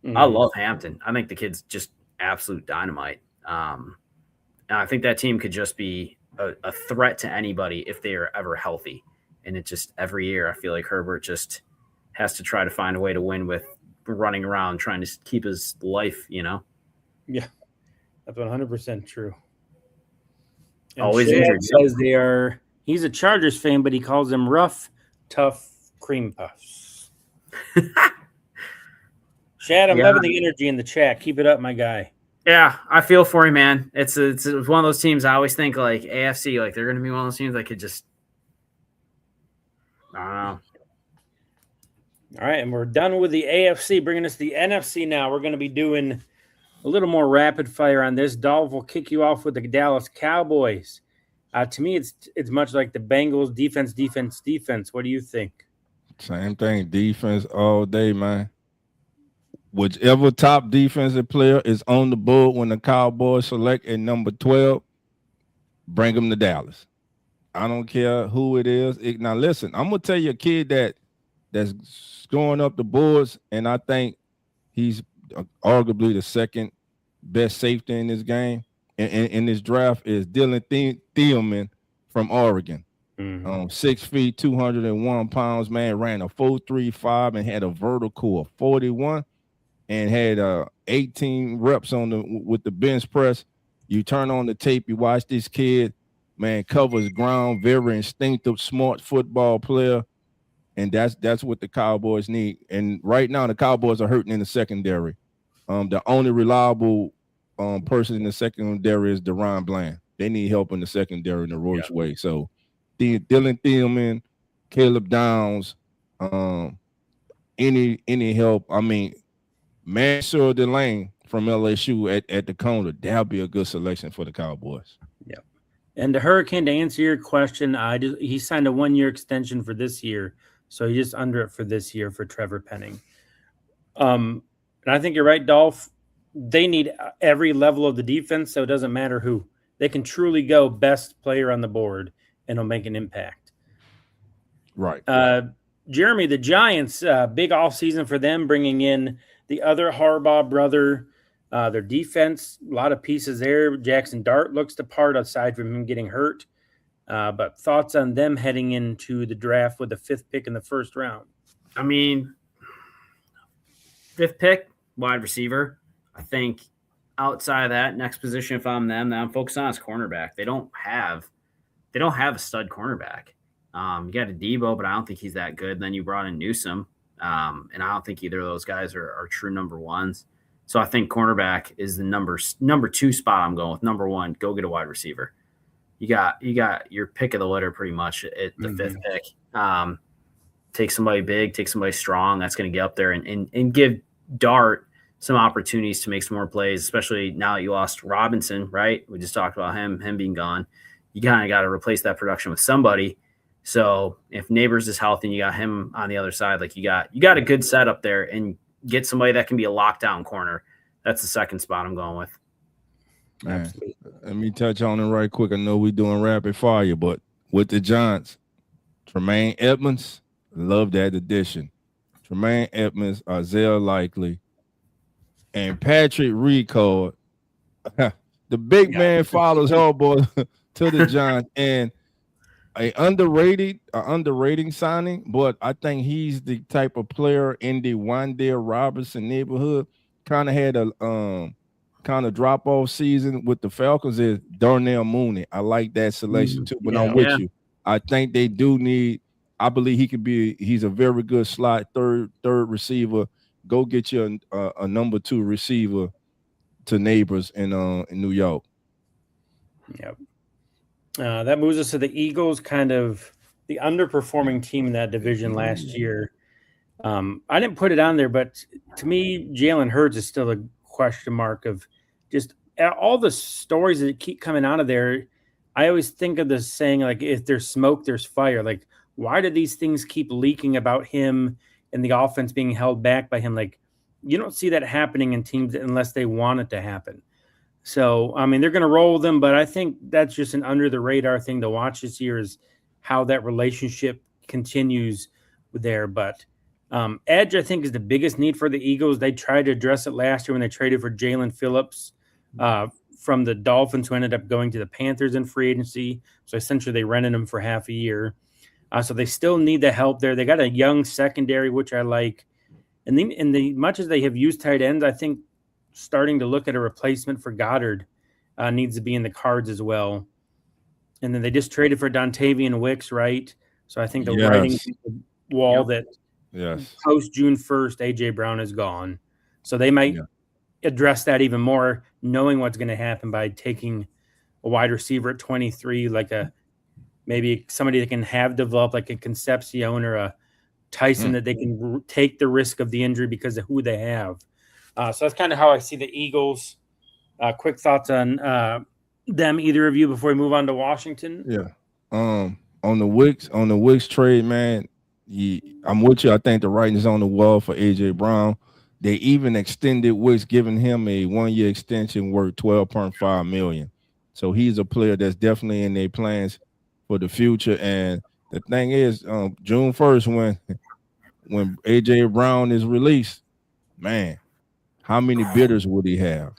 love Hampton. I think the kid's just absolute dynamite. And I think that team could just be a threat to anybody if they are ever healthy. And it just, every year, I feel like Herbert just has to try to find a way to win with running around trying to keep his life, Yeah, that's 100% true. And Always Shad injured. Says he's a Chargers fan, but he calls them rough, tough cream puffs. Shad, I'm loving the energy in the chat. Keep it up, my guy. Yeah, I feel for him, man. It's one of those teams I always think like AFC, like they're going to be one of those teams that could just, I don't know. All right, and we're done with the AFC, bringing us to the NFC now. We're going to be doing a little more rapid fire on this. Dolph will kick you off with the Dallas Cowboys. To me, it's much like the Bengals, defense. What do you think? Same thing, defense all day, man. Whichever top defensive player is on the board when the Cowboys select at number 12, bring them to Dallas. I don't care who it is. Now, listen, I'm going to tell you a kid that's scoring up the boards, and I think he's arguably the second best safety in this game. In this draft is Dylan Thielman from Oregon. 6 feet, 201 pounds, man, ran a 4.35 and had a vertical of 41 and had 18 reps with the bench press. You turn on the tape, you watch this kid, man, covers ground, very instinctive, smart football player. And that's what the Cowboys need. And right now, the Cowboys are hurting in the secondary. The only reliable person in the secondary is Deron Bland. They need help in the secondary in the Royce way. So Dylan Thielman, Caleb Downs, any help. I mean, Mansur Delane from LSU at the corner, that'll be a good selection for the Cowboys. Yeah. And the Hurricane, to answer your question, he signed a 1-year extension for this year. So he's just under it for this year for Trevor Penning. And I think you're right, Dolph. They need every level of the defense, so it doesn't matter who. They can truly go best player on the board, and it'll make an impact. Right. Jeremy, the Giants, big offseason for them, bringing in the other Harbaugh brother. Their defense, a lot of pieces there. Jackson Dart looks the part aside from him getting hurt. But thoughts on them heading into the draft with the 5th pick in the first round? I mean, 5th pick, wide receiver. I think outside of that, next position, if I'm them, that I'm focused on is cornerback. They don't have a stud cornerback. You got a Debo, but I don't think he's that good. Then you brought in Newsome, and I don't think either of those guys are true number ones. So I think cornerback is the number 2 spot I'm going with. Number 1, go get a wide receiver. you got your pick of the litter pretty much at the fifth pick. Take somebody big, take somebody strong that's going to get up there and give Dart some opportunities to make some more plays, especially now that you lost Robinson, right? We just talked about him being gone. You kind of got to replace that production with somebody. So if Neighbors is healthy and you got him on the other side, like you got a good setup there, and get somebody that can be a lockdown corner. That's the second spot I'm going with. Man, let me touch on it right quick. I know we're doing rapid fire, but with the Giants, Tremaine Edmonds, love that addition. Tremaine Edmonds, Isaiah Likely, and Patrick Ricard. The big man follows Hellboy to the Giants, and a underrating signing, but I think he's the type of player in the Wandale Robinson neighborhood. Kind of had a kind of drop off season with the Falcons. Is Darnell Mooney. I like that selection too, but I'm with you. I think they do need. I believe he could be. He's a very good slot third receiver. Go get you a number 2 receiver to Neighbors in New York. Yep. That moves us to the Eagles, kind of the underperforming team in that division last year. I didn't put it on there, but to me, Jalen Hurts is still a question mark of just all the stories that keep coming out of there. I always think of this saying, like, if there's smoke, there's fire. Like, why do these things keep leaking about him and the offense being held back by him? Like, you don't see that happening in teams unless they want it to happen. So, I mean, they're going to roll them, but I think that's just an under-the-radar thing to watch this year is how that relationship continues there. But edge, I think, is the biggest need for the Eagles. They tried to address it last year when they traded for Jalen Phillips from the Dolphins, who ended up going to the Panthers in free agency. So, essentially, they rented him for half a year. So, they still need the help there. They got a young secondary, which I like. And much as they have used tight ends, I think starting to look at a replacement for Goddard needs to be in the cards as well. And then they just traded for Dontavian Wicks, right? So I think the writing the wall that post June 1st, A.J. Brown is gone. So they might address that even more, knowing what's going to happen by taking a wide receiver at 23, like maybe somebody that can have developed like a Concepcion or a Tyson that they can take the risk of the injury because of who they have. So that's kind of how I see the Eagles. Quick thoughts on them, either of you, before we move on to Washington. Yeah. On the Wicks trade, man, I'm with you. I think the writing's on the wall for A.J. Brown. They even extended Wicks, giving him a 1-year extension worth $12.5 million. So he's a player that's definitely in their plans for the future. And the thing is, June 1st, when A.J. Brown is released, man, how many bidders would he have?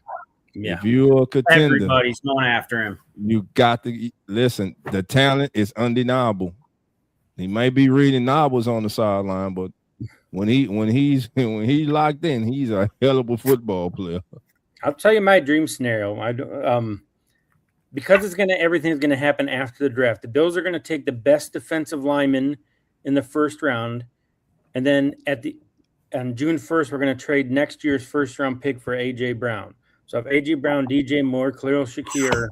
Yeah. If you're a contender, everybody's going after him. You got to listen. The talent is undeniable. He might be reading novels on the sideline, but when he's locked in, he's a hell of a football player. I'll tell you my dream scenario. Because everything's gonna happen after the draft. The Bills are gonna take the best defensive lineman in the first round, and then on June 1st, we're going to trade next year's first-round pick for A.J. Brown. So if A.J. Brown, DJ Moore, Khalil Shakir,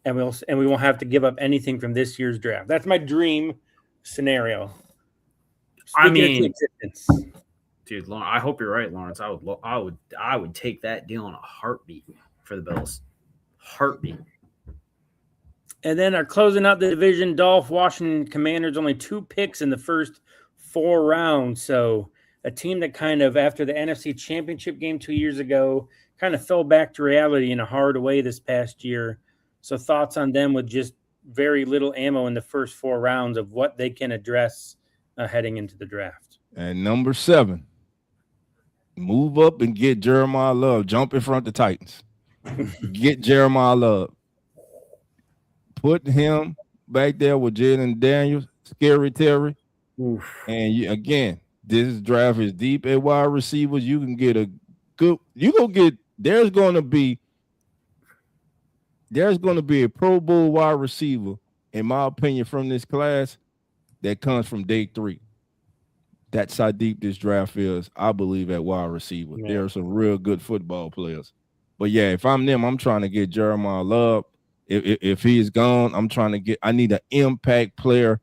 and we won't have to give up anything from this year's draft. That's my dream scenario. Dude, I hope you're right, Lawrence. I would take that deal in a heartbeat for the Bills. Heartbeat. And then our closing out the division, Washington Commanders, only 2 picks in the first 4 rounds. So a team that kind of, after the NFC Championship game 2 years ago, kind of fell back to reality in a hard way this past year. So thoughts on them with just very little ammo in the first 4 rounds of what they can address heading into the draft. And number 7, move up and get Jeremiah Love. Jump in front of the Titans. Get Jeremiah Love. Put him back there with Jaden Daniels, Scary Terry. Oof. And again, this draft is deep at wide receivers. You can get a good. There's going to be a Pro Bowl wide receiver, in my opinion, from this class that comes from day 3. That's how deep this draft is, I believe, at wide receiver. There are some real good football players. But yeah, if I'm them, I'm trying to get Jeremiah Love. If he is gone, I need an impact player.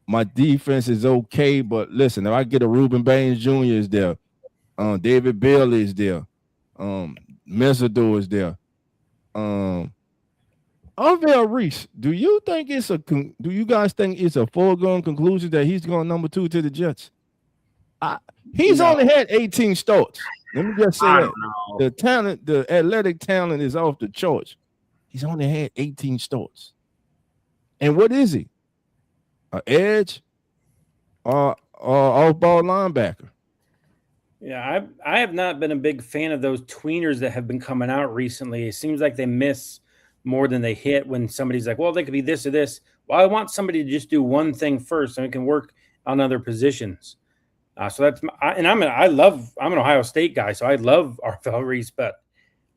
My defense is okay, but listen, if I get a Reuben Baines Jr. is there, David Bell is there, Mesidor is there, Arvell Reese. Do you guys think it's a foregone conclusion that he's going number 2 to the Jets? He's only had 18 starts. Let me just say that the talent, the athletic talent is off the charts. He's only had 18 starts. And what is he? An edge or off-ball linebacker? Yeah, I have not been a big fan of those tweeners that have been coming out recently. It seems like they miss more than they hit when somebody's like, well, they could be this or this. Well, I want somebody to just do one thing first and it can work on other positions. So that's I'm an Ohio State guy, so I love Arvell Reese, but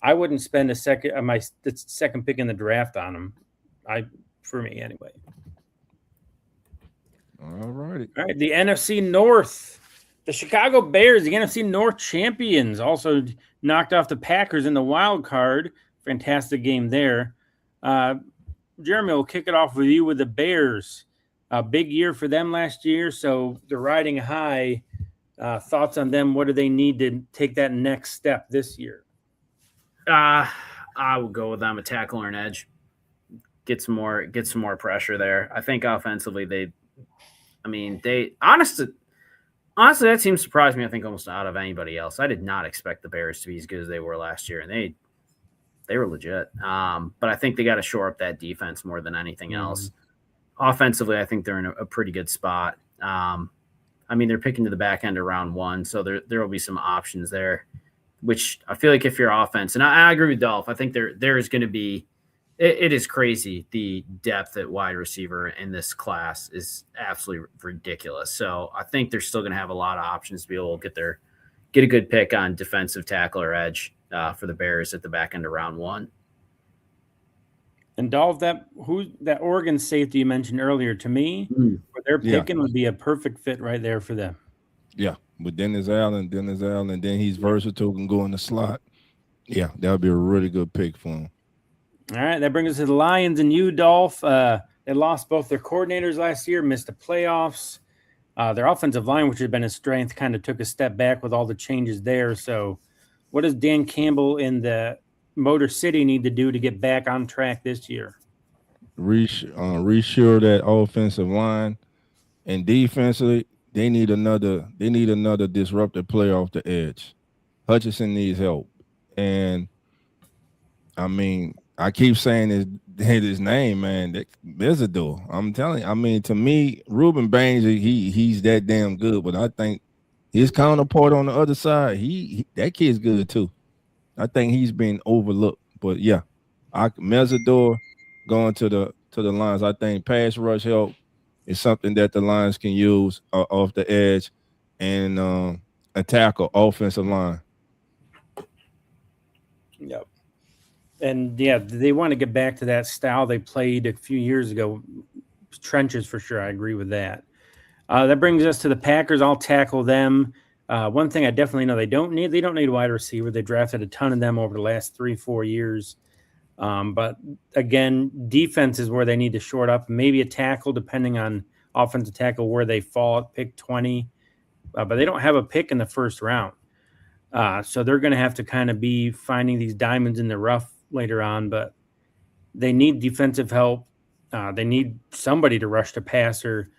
I wouldn't spend the second pick in the draft on him. For me anyway. All right. The NFC North, the Chicago Bears, the NFC North champions, also knocked off the Packers in the wild card. Fantastic game there. Jeremy, we'll kick it off with you with the Bears. A big year for them last year, so they're riding high. Thoughts on them? What do they need to take that next step this year? I would go with them a tackle or an edge. Get some more pressure there. I think offensively honestly that team surprised me. I think almost out of anybody else. I did not expect the Bears to be as good as they were last year, and they were legit. But I think they got to shore up that defense more than anything else. Offensively, I think they're in a pretty good spot. They're picking to the back end of round 1, so there will be some options there, which I feel like if you're offense, and I agree with Dolph, I think there is going to be it is crazy. The depth at wide receiver in this class is absolutely ridiculous. So I think they're still going to have a lot of options to be able to get a good pick on defensive tackle or edge for the Bears at the back end of round 1. And Dolph, that Oregon safety you mentioned earlier, to me, what they're picking would be a perfect fit right there for them. Yeah, with Dennis Allen, then he's versatile, can go in the slot. Yeah, that would be a really good pick for him. All right, that brings us to the Lions and you, Dolph. They lost both their coordinators last year, missed the playoffs. Their offensive line, which had been a strength, kind of took a step back with all the changes there. So what does Dan Campbell in the Motor City need to do to get back on track this year? Reassure that offensive line, and defensively, they need another disruptive player off the edge. Hutchinson needs help, and I keep saying his name, man. There's a door. I'm telling you. To me, Reuben Baines, he's that damn good, but I think his counterpart on the other side, that kid's good too. I think he's been overlooked, but yeah, Mesidor going to the Lions. I think pass rush help is something that the Lions can use off the edge, and a tackle offensive line. Yep. And yeah, they want to get back to that style they played a few years ago. Trenches for sure. I agree with that. That brings us to the Packers. I'll tackle them. One thing I definitely know they don't need a wide receiver. They drafted a ton of them over the last 3-4 years. But again, defense is where they need to short up. Maybe a tackle, depending on offensive tackle, where they fall at pick 20. But they don't have a pick in the first round. So they're going to have to kind of be finding these diamonds in the rough later on. But they need defensive help. They need somebody to rush the passer.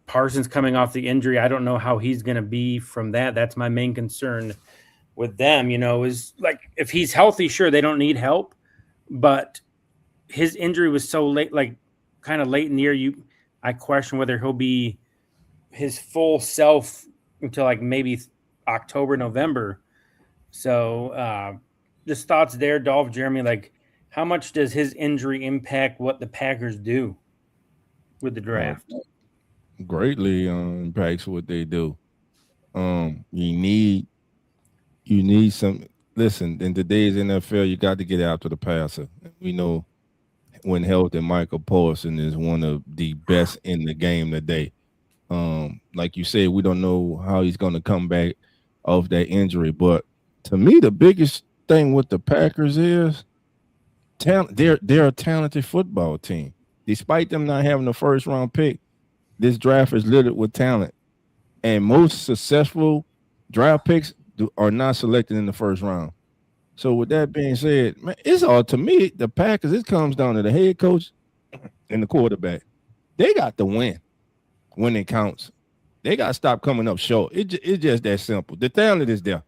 Parsons coming off the injury. I don't know how he's going to be from that. That's my main concern with them, is like if he's healthy, sure, they don't need help. But his injury was so late, like kind of late in the year, I question whether he'll be his full self until like maybe October, November. So just thoughts there, Dolph, Jeremy, like how much does his injury impact what the Packers do with the draft? Greatly impacts what they do. You need some. Listen, in today's NFL, you got to get after the passer. We know when healthy, Michael Parsons is one of the best in the game today. Like you said, we don't know how he's going to come back off that injury. But to me, the biggest thing with the Packers is They're a talented football team. Despite them not having the first round pick, this draft is littered with talent. And most successful draft picks are not selected in the first round. So with that being said, man, it's all to me, the Packers, it comes down to the head coach and the quarterback. They got to win when it counts. They got to stop coming up short. It's just that simple. The talent is there.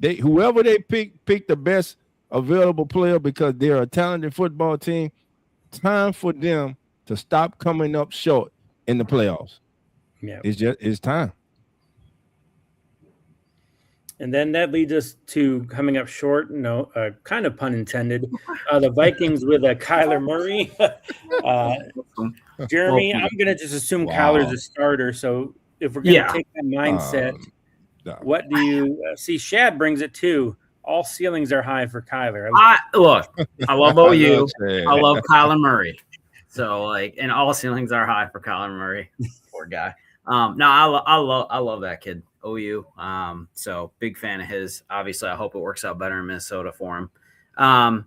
Whoever they pick the best available player because they're a talented football team. Time for them to stop coming up short in the playoffs. Yeah, it's time. and then that leads us to coming up short. No, kind of pun intended. The Vikings with Kyler Murray. Jeremy, I'm going to just assume Kyler's a starter. So if we're going to take that mindset, what do you see? Shad brings it too. All ceilings are high for Kyler. Look, I love OU. I love Kyler Murray. So and all ceilings are high for Kyler Murray. Poor guy. No, I love that kid. OU. So big fan of his. Obviously, I hope it works out better in Minnesota for him.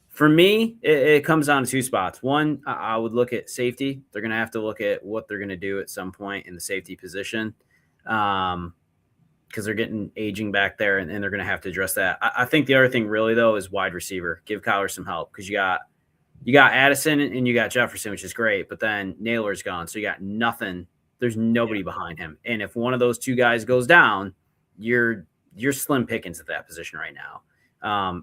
For me, it comes down to two spots. One, I would look at safety. They're going to have to look at what they're going to do at some point in the safety position. Because they're getting aging back there, and they're going to have to address that. I think the other thing really, though, is wide receiver. Give Kyler some help because you got Addison and you got Jefferson, which is great, but then Naylor's gone, so you got nothing. There's nobody behind him, and if one of those two guys goes down, you're slim pickings at that position right now.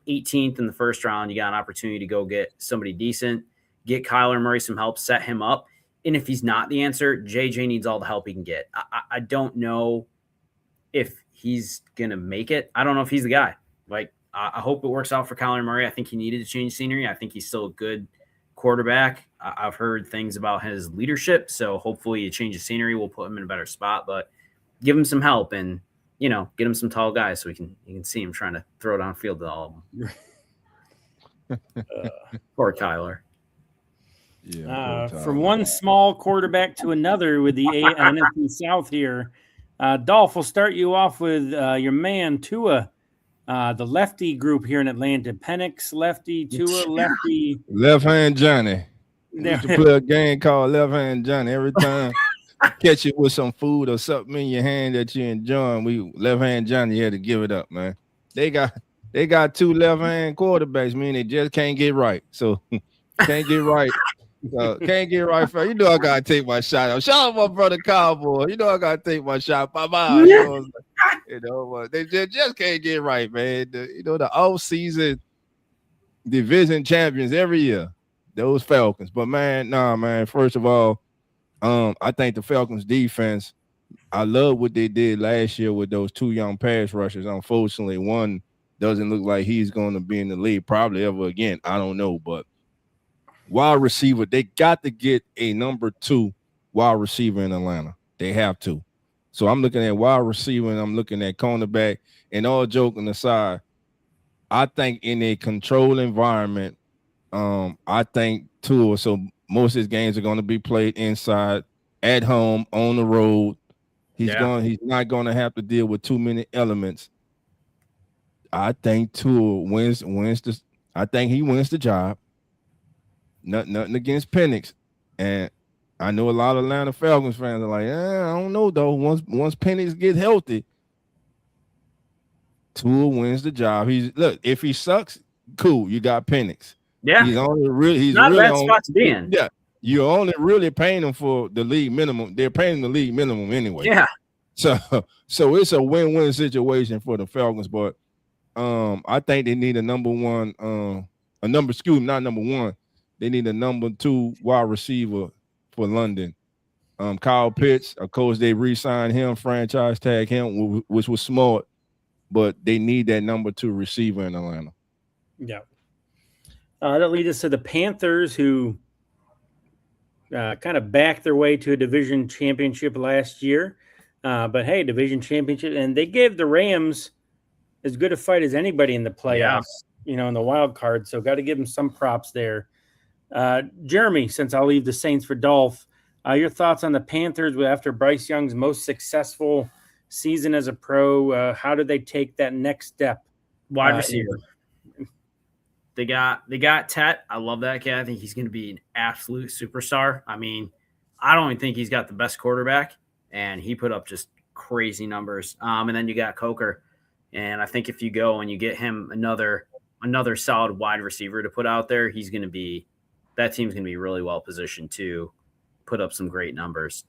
18th in the first round, you got an opportunity to go get somebody decent, get Kyler Murray some help, set him up, and if he's not the answer, JJ needs all the help he can get. I don't know if he's going to make it. I don't know if he's the guy. I hope it works out for Kyler Murray. I think he needed to change scenery. I think he's still a good quarterback. I've heard things about his leadership, so hopefully a change of scenery will put him in a better spot, but give him some help and, get him some tall guys so you can see him trying to throw downfield to all of them. Poor Kyler. Yeah, from one small quarterback to another with the NFC South here. Dolph, we'll start you off with your man, Tua, the lefty group here in Atlanta. Penix, lefty, Tua, lefty. Left hand Johnny. We used to play a game called Left Hand Johnny. Every time catch you with some food or something in your hand that you're enjoying, we Left Hand Johnny had to give it up, man. They got two left hand quarterbacks, meaning they just can't get right. So can't get right. Can't get right. You know I gotta take my shot. Shout out my brother Cowboy. You know I gotta take my shot. Bye-bye. They just can't get right, man. The offseason division champions every year, those Falcons. But man, first of all, I think the Falcons defense, I love what they did last year with those two young pass rushers. Unfortunately, one doesn't look like he's going to be in the league probably ever again. I don't know, but wide receiver, they got to get a number 2 wide receiver in Atlanta. They have to. So I'm looking at wide receiver and I'm looking at cornerback. And all joking aside, I think in a controlled environment, I think Tua. So most of his games are going to be played inside, at home, on the road. He's not going to have to deal with too many elements. I think Tua wins I think he wins the job. Nothing against Penix. And I know a lot of Atlanta Falcons fans are like, I don't know though. Once Penix gets healthy, Tua wins the job. If he sucks, cool. You got Penix. Yeah, he's not really a bad spot to be in. Yeah, you're only really paying him for the league minimum. They're paying the league minimum anyway. Yeah. So it's a win-win situation for the Falcons. But I think they need a number 1, not number 1. They need a number 2 wide receiver for London. Kyle Pitts, of course, they re-signed him, franchise tag him, which was smart, but they need that number 2 receiver in Atlanta. Yeah. That leads us to the Panthers, who kind of backed their way to a division championship last year. But hey, division championship, and they gave the Rams as good a fight as anybody in the playoffs, in the wild card. So got to give them some props there. Jeremy, since I'll leave the Saints for Dolph, your thoughts on the Panthers after Bryce Young's most successful season as a pro? How did they take that next step? Wide receiver. They got Tet. I love that kid. I think he's going to be an absolute superstar. I mean, I don't even think he's got the best quarterback, and he put up just crazy numbers. And then you got Coker, and I think if you go and you get him another solid wide receiver to put out there, that team's going to be really well positioned to put up some great numbers.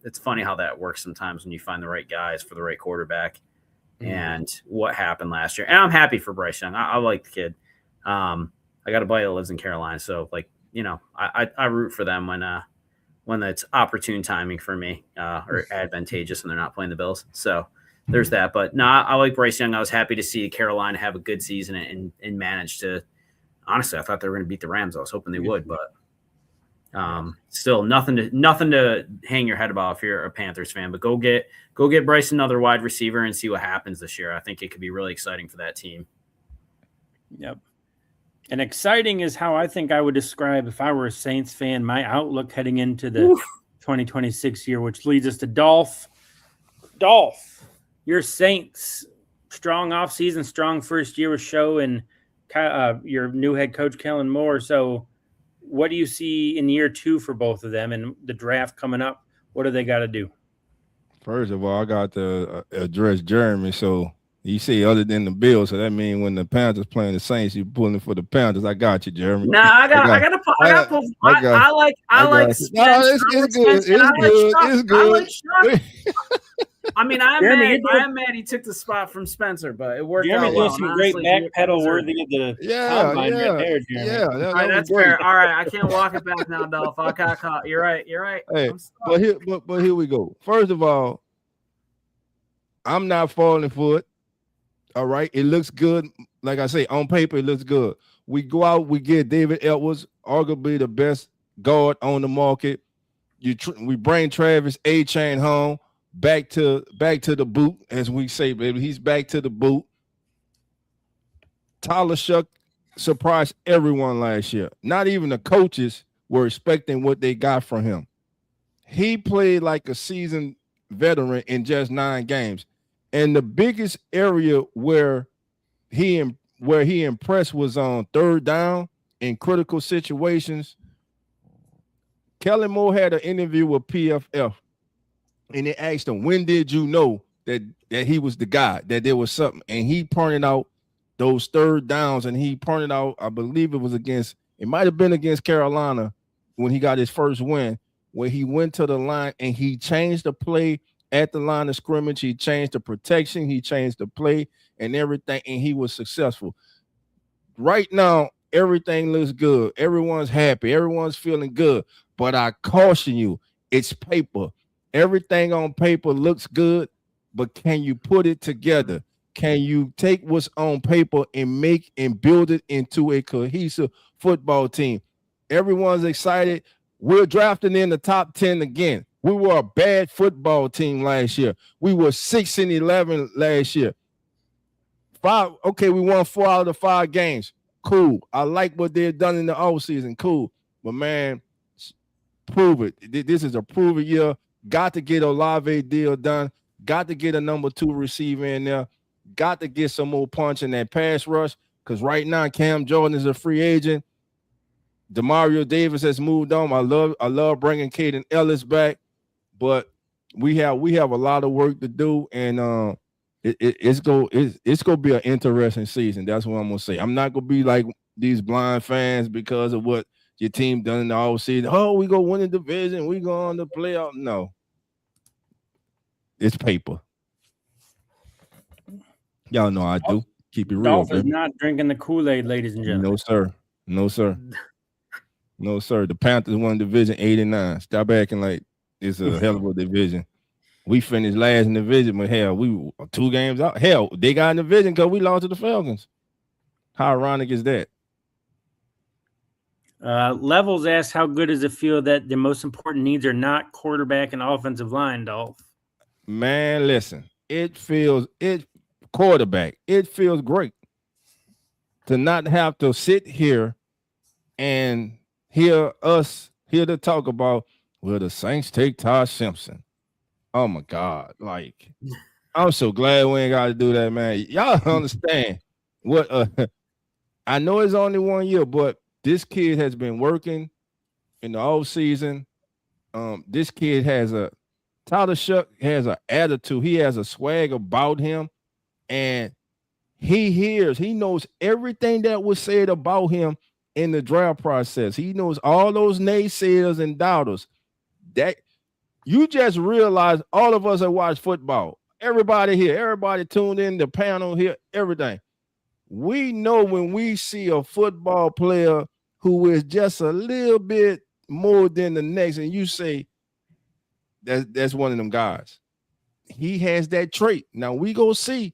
It's funny how that works sometimes when you find the right guys for the right quarterback. And what happened last year. And I'm happy for Bryce Young. I like the kid. I got a buddy that lives in Carolina, so I root for them when it's opportune timing for me or advantageous and they're not playing the Bills. So there's that. But no, I like Bryce Young. I was happy to see Carolina have a good season and manage to. Honestly, I thought they were going to beat the Rams. I was hoping they would, but still nothing to hang your head about if you're a Panthers fan. But go get Bryce another wide receiver and see what happens this year. I think it could be really exciting for that team. Yep. And exciting is how I think I would describe, if I were a Saints fan, my outlook heading into the 2026 year, which leads us to Dolph, your Saints, strong offseason, strong first year with Show and your new head coach, Kellen Moore. So what do you see in year 2 for both of them and the draft coming up? What do they got to do? First of all, I got to address Jeremy. So you say other than the Bills, so that means when the Panthers playing the Saints, you pulling for the Panthers. I got you, Jeremy. Nah, I like Spence. It's good. I mean, I'm mad he took the spot from Spencer, but it worked out well. Some great backpedal worthy of the combine right there, Jeremy. Yeah, all right, that's fair. All right, I can't walk it back now, Dolph. I got caught. You're right. Hey, but here we go. First of all, I'm not falling for it. All right, it looks good. Like I say, on paper, it looks good. We go out, we get David Edwards, arguably the best guard on the market. We bring Travis A-Chain home, back to the boot, as we say, baby. He's back to the boot. Tyler Shuck surprised everyone last year. Not even the coaches were expecting what they got from him. He played like a seasoned veteran in just 9 games. And the biggest area where he impressed was on third down in critical situations. Kellen Moore had an interview with PFF, and they asked him, when did you know that he was the guy, that there was something? And he pointed out those third downs, and he pointed out, I believe it might have been against Carolina when he got his first win, where he went to the line and he changed the play at the line of scrimmage. He changed the protection, he changed the play and everything, and he was successful. Right now, everything looks good. Everyone's happy. Everyone's feeling good. But I caution you, it's paper. Everything on paper looks good, but can you put it together? Can you take what's on paper and make and build it into a cohesive football team? Everyone's excited. We're drafting in the top 10 again. We were a bad football team last year. We were 6-11 last year. We won 4 out of the 5 games. Cool. I like what they've done in the offseason. Cool. But, man, prove it. This is a prove it year. Got to get Olave deal done. Got to get a number 2 receiver in there. Got to get some more punch in that pass rush, because right now Cam Jordan is a free agent. Demario Davis has moved on. I love bringing Caden Ellis back, but we have a lot of work to do, and it's gonna be an interesting season. That's what I'm gonna say. I'm not gonna be like these blind fans because of what your team done in the offseason. Oh, we go win the division. We go on the playoff. No, it's paper. Y'all know I do. Keep it real. Dolph is not drinking the Kool-Aid, ladies and gentlemen. No, sir. No, sir. No, sir. The Panthers won division 8-9. Stop acting like it's a hell of a division. We finished last in the division, but hell, we were 2 games out. Hell, they got in the division because we lost to the Falcons. How ironic is that? Levels asks, how good does it feel that the most important needs are not quarterback and offensive line, Dolph? Man, listen, quarterback. It feels great to not have to sit here and hear to talk about, will the Saints take Todd Simpson? Oh my God. Like, I'm so glad we ain't got to do that, man. Y'all understand what I know it's only 1 year, but this kid has been working in the offseason. This kid Tyler Shuck has an attitude. He has a swag about him, and he knows everything that was said about him in the draft process. He knows all those naysayers and doubters. That you just realize all of us that watch football, everybody here, everybody tuned in, the panel here, everything. We know when we see a football player who is just a little bit more than the next, and you say that's one of them guys. He has that trait. Now we go see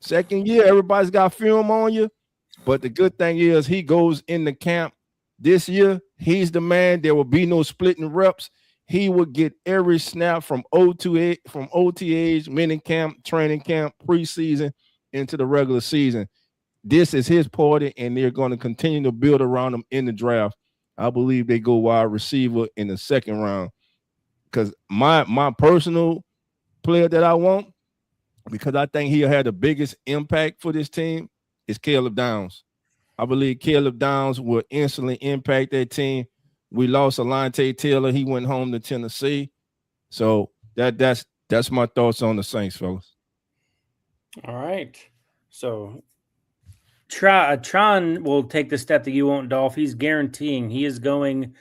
second year, everybody's got film on you, but the good thing is he goes in the camp this year. He's the man. There will be no splitting reps. He will get every snap from OTAs, mini camp, training camp, preseason into the regular season. This is his party, and they're going to continue to build around him in the draft. I believe they go wide receiver in the second round, because my personal player that I want, because I think he'll have the biggest impact for this team, is Caleb Downs. I believe Caleb Downs will instantly impact that team. We lost Alontae Taylor. He went home to Tennessee. So that's my thoughts on the Saints, fellas. All right. So Tron will take the step that you won't, Dolph. He's guaranteeing he is going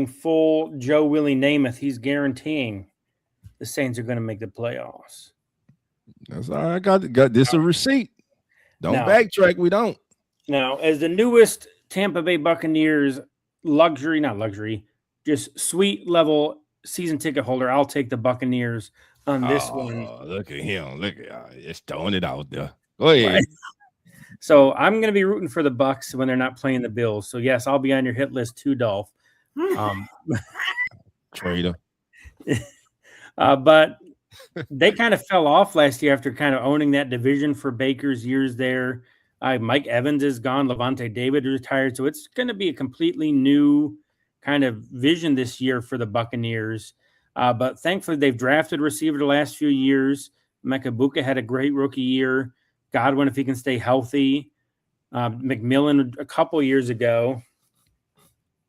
full Joe Willie Namath. He's guaranteeing the Saints are going to make the playoffs. That's all I got this a receipt. Don't backtrack. We don't. Now, as the newest Tampa Bay Buccaneers just suite level season ticket holder, I'll take the Buccaneers on this one. Look at him. Look at just throwing it out there. Go ahead. Right. So I'm going to be rooting for the Bucs when they're not playing the Bills. So yes, I'll be on your hit list too, Dolph. Traitor. But they kind of fell off last year after kind of owning that division for Baker's years there. Mike Evans is gone. Levante David retired. So it's going to be a completely new kind of vision this year for the Buccaneers. But thankfully, they've drafted receiver the last few years. Mecca Buka had a great rookie year. Godwin, if he can stay healthy. McMillan a couple years ago.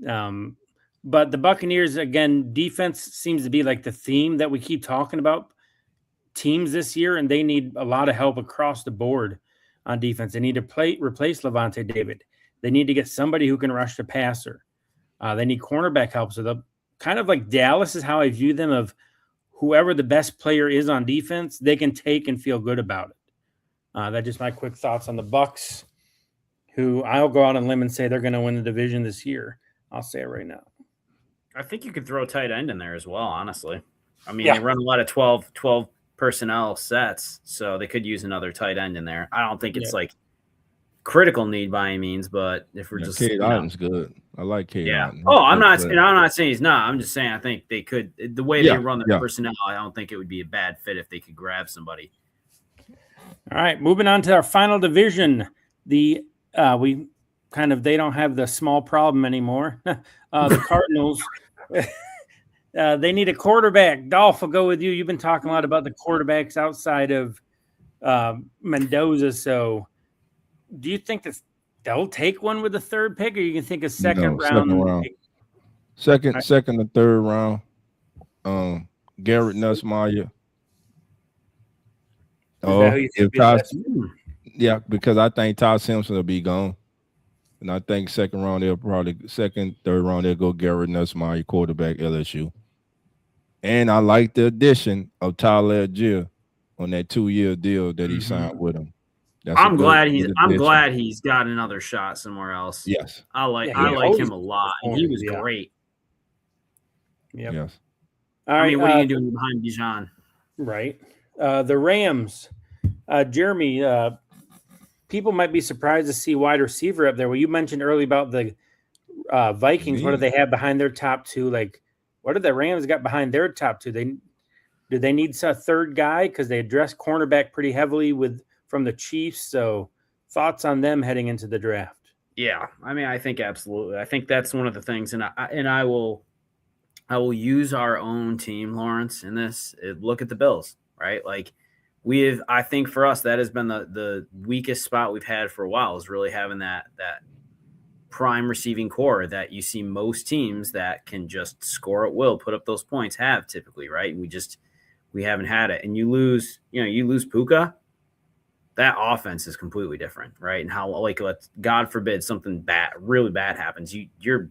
But the Buccaneers, again, defense seems to be like the theme that we keep talking about teams this year, and they need a lot of help across the board on defense. They need to replace Levante David. They need to get somebody who can rush the passer. They need cornerback help. So the kind of like Dallas is how I view them, of whoever the best player is on defense, they can take and feel good about it. That's just my quick thoughts on the Bucs, who I'll go out on a limb and say they're going to win the division this year. I'll say it right now. I think you could throw a tight end in there as well, honestly. I mean, They run a lot of 12 personnel sets, so they could use another tight end in there. I don't think it's like critical need by any means, but if we're just Cade Otton's good. I like Cade Otton. Oh, I'm not saying he's not. I'm just saying I think they could, the way they run their personnel, I don't think it would be a bad fit if they could grab somebody. All right, moving on to our final division. They don't have the small problem anymore. The Cardinals, they need a quarterback. Dolph, will go with you. You've been talking a lot about the quarterbacks outside of Mendoza. So do you think that they'll take one with the third pick, or you can think a second round? Second and third round. Garrett Nussmeier. Because I think Todd Simpson will be gone. And I think third round, they'll go Garrett Nussmeier, quarterback, LSU. And I like the addition of Tyler Algier on that 2-year deal that he signed with him. I'm glad he's got another shot somewhere else. Yes. I like him a lot. And he was great. Yep. Yes. All right. I mean, what are you doing behind Bijan? Right. The Rams. Jeremy, people might be surprised to see wide receiver up there. Well, you mentioned earlier about the Vikings. What do they have behind their top two? Like, what do the Rams got behind their top two? Do they need a third guy? Because they addressed cornerback pretty heavily from the Chiefs. So thoughts on them heading into the draft? Yeah, I mean, I think absolutely. I think that's one of the things, and I will use our own team, Lawrence, in this. Look at the Bills, right? Like, I think for us, that has been the weakest spot we've had for a while, is really having that prime receiving core that you see most teams that can just score at will, put up those points, have typically, right? We haven't had it. And you lose Puka, that offense is completely different, right? And how, like, God forbid something bad, really bad happens, you're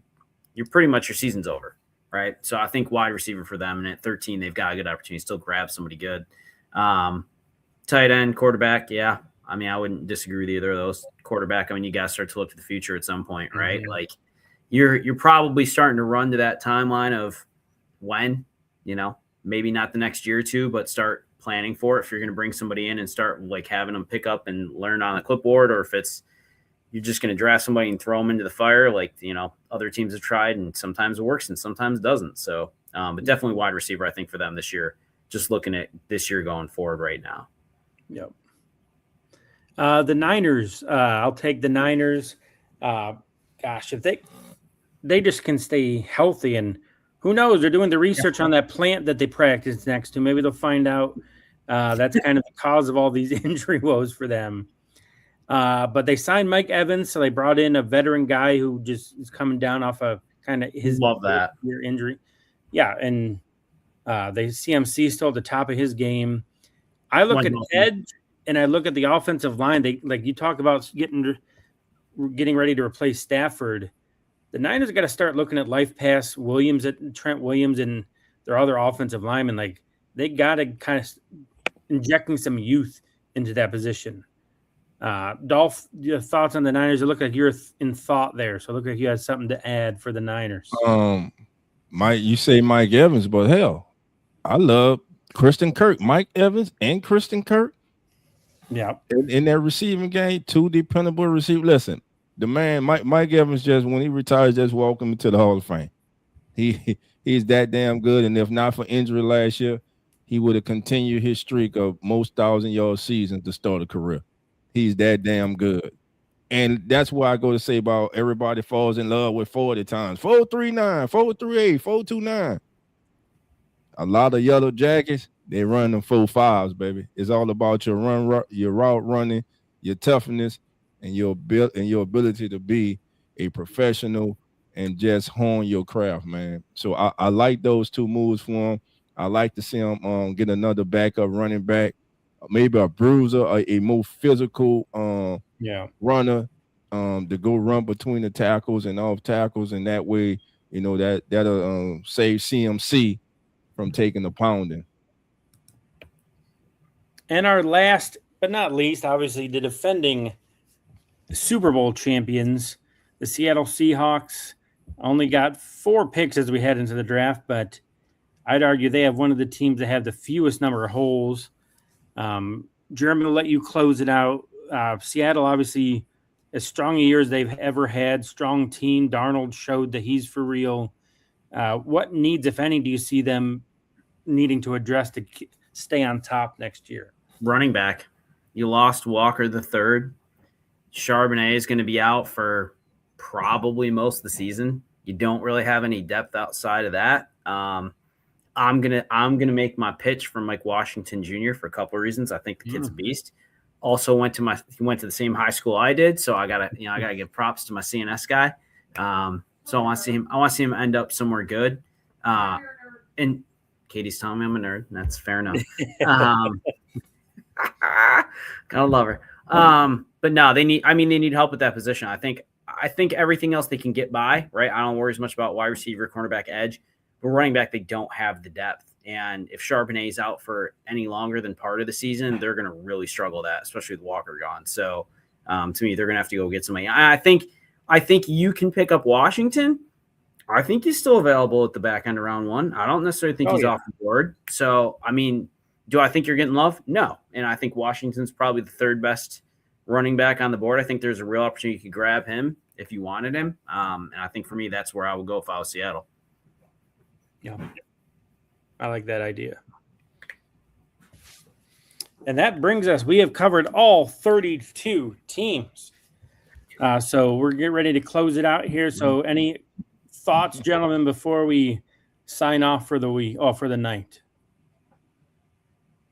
pretty much, your season's over, right? So I think wide receiver for them, and at 13, they've got a good opportunity to still grab somebody good. Tight end, quarterback, yeah. I mean, I wouldn't disagree with either of those. Quarterback, I mean, you got to start to look to the future at some point, right? Mm-hmm. Like, you're probably starting to run to that timeline of when, maybe not the next year or two, but start planning for it if you're going to bring somebody in and start, like, having them pick up and learn on the clipboard, or if it's you're just going to draft somebody and throw them into the fire like, other teams have tried, and sometimes it works and sometimes it doesn't. So, but definitely wide receiver, I think, for them this year, just looking at this year going forward right now. Yep. The Niners, I'll take the Niners. Gosh, if they just can stay healthy, and who knows, they're doing the research on that plant that they practice next to. Maybe they'll find out that's kind of the cause of all these injury woes for them. But they signed Mike Evans, so they brought in a veteran guy who just is coming down off of kind of his year injury. Yeah, and they CMC still at the top of his game. I look at edge, and I look at the offensive line. They, like you talk about, getting ready to replace Stafford. The Niners got to start looking at life pass Williams, at Trent Williams, and their other offensive linemen. Like, they got to kind of injecting some youth into that position. Dolph, your thoughts on the Niners? It looked like you're in thought there, so it looked like you had something to add for the Niners. You say Mike Evans, but hell, I love Christian Kirk, Mike Evans, and Christian Kirk. Yeah, in that receiving game, two dependable receivers. Listen, the man, Mike Evans, just when he retires, just walk him to the Hall of Fame. He's that damn good, and if not for injury last year, he would have continued his streak of most 1,000-yard seasons to start a career. He's that damn good. And that's why I go to say about everybody falls in love with 40 times. 439, 438, 429. A lot of yellow jackets, they run them 4.5s, baby. It's all about your route running, your toughness, and your ability to be a professional and just hone your craft, man. So I like those two moves for him. I like to see him get another backup running back, maybe a bruiser, or a more physical runner to go run between the tackles and off tackles, and that way, that'll save CMC from taking the pounding. And our last but not least, obviously, the defending Super Bowl champions, the Seattle Seahawks, only got 4 picks as we head into the draft, but I'd argue they have one of the teams that have the fewest number of holes. Jeremy, will let you close it out. Seattle, obviously, as strong a year as they've ever had, strong team. Darnold showed that he's for real. What needs, if any, do you see them needing to address to stay on top next year? Running back. You lost Walker the third. Charbonnet is going to be out for probably most of the season. You don't really have any depth outside of that. I'm gonna make my pitch for Mike Washington Jr. for a couple of reasons. I think the kid's a beast. Also went to the same high school I did, so I gotta give props to my CNS guy. So I want to see him end up somewhere good. And Katie's telling me I'm a nerd. That's fair enough. Gotta love her. But no, they need help at that position. I think everything else they can get by, right? I don't worry as much about wide receiver, cornerback, edge, but running back, they don't have the depth. And if Charbonnet is out for any longer than part of the season, they're going to really struggle that, especially with Walker gone. So to me, they're going to have to go get somebody. I think you can pick up Washington. I think he's still available at the back end of round 1. I don't necessarily think he's off the board. So, I mean, do I think you're getting love? No. And I think Washington's probably the third best running back on the board. I think there's a real opportunity you could grab him if you wanted him. And I think for me, that's where I would go if I was Seattle. Yeah. I like that idea. And that brings us, we have covered all 32 teams. So we're getting ready to close it out here. So any thoughts, gentlemen, before we sign off for the week, for the night?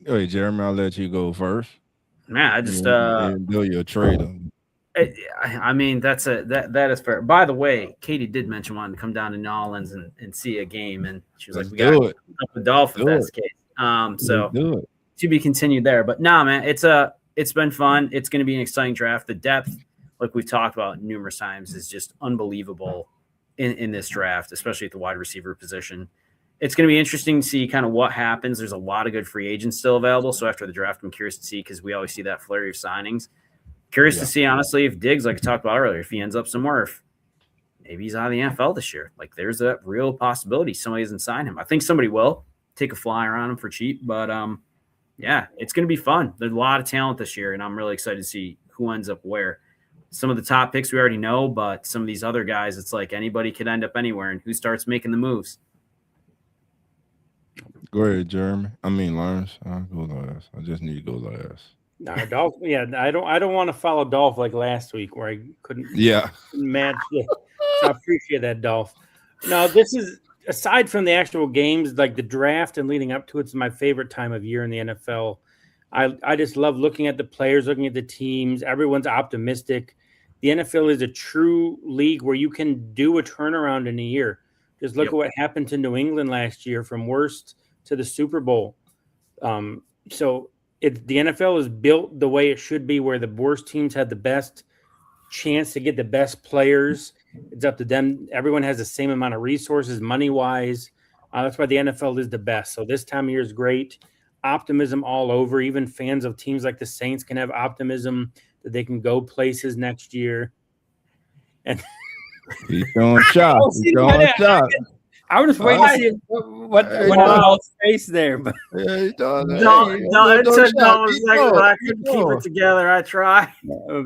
Hey, Jeremy, I'll let you go first. Man, I just And do your trader. I mean that is fair. By the way, Katie did mention wanting to come down to New Orleans and see a game, and she was Let's like, "We got to do it. up the Dolphins." Do That's it. the case. Let's So do it. to be continued there. But nah, man, it's been fun. It's going to be an exciting draft. The depth, like we've talked about numerous times, is just unbelievable in this draft, especially at the wide receiver position. It's going to be interesting to see kind of what happens. There's a lot of good free agents still available. So after the draft, I'm curious to see, because we always see that flurry of signings. Curious to see, honestly, if Diggs, like I talked about earlier, if he ends up somewhere, if maybe he's out of the NFL this year. Like, there's a real possibility somebody doesn't sign him. I think somebody will take a flyer on him for cheap. But, yeah, it's going to be fun. There's a lot of talent this year, and I'm really excited to see who ends up where. Some of the top picks we already know, but some of these other guys, it's like anybody could end up anywhere, and who starts making the moves. Go ahead, Jeremy. I mean, Lawrence. I'll go last. I just need to go last. No, Dolph. Yeah, I don't want to follow Dolph like last week where I couldn't match. So I appreciate that, Dolph. No, this is, aside from the actual games, like the draft and leading up to it's my favorite time of year in the NFL. I just love looking at the players, looking at the teams. Everyone's optimistic. The NFL is a true league where you can do a turnaround in a year. Just look at what happened to New England last year, from worst to the Super Bowl. So the NFL is built the way it should be, where the worst teams had the best chance to get the best players. It's up to them. Everyone has the same amount of resources, money-wise. That's why the NFL is the best. So this time of year is great. Optimism all over. Even fans of teams like the Saints can have optimism that they can go places next year. And he's throwing shots. He's throwing shots. I was just waiting to see what Dolph's face there. But it took Dolph's second, but I couldn't keep it together. I tried.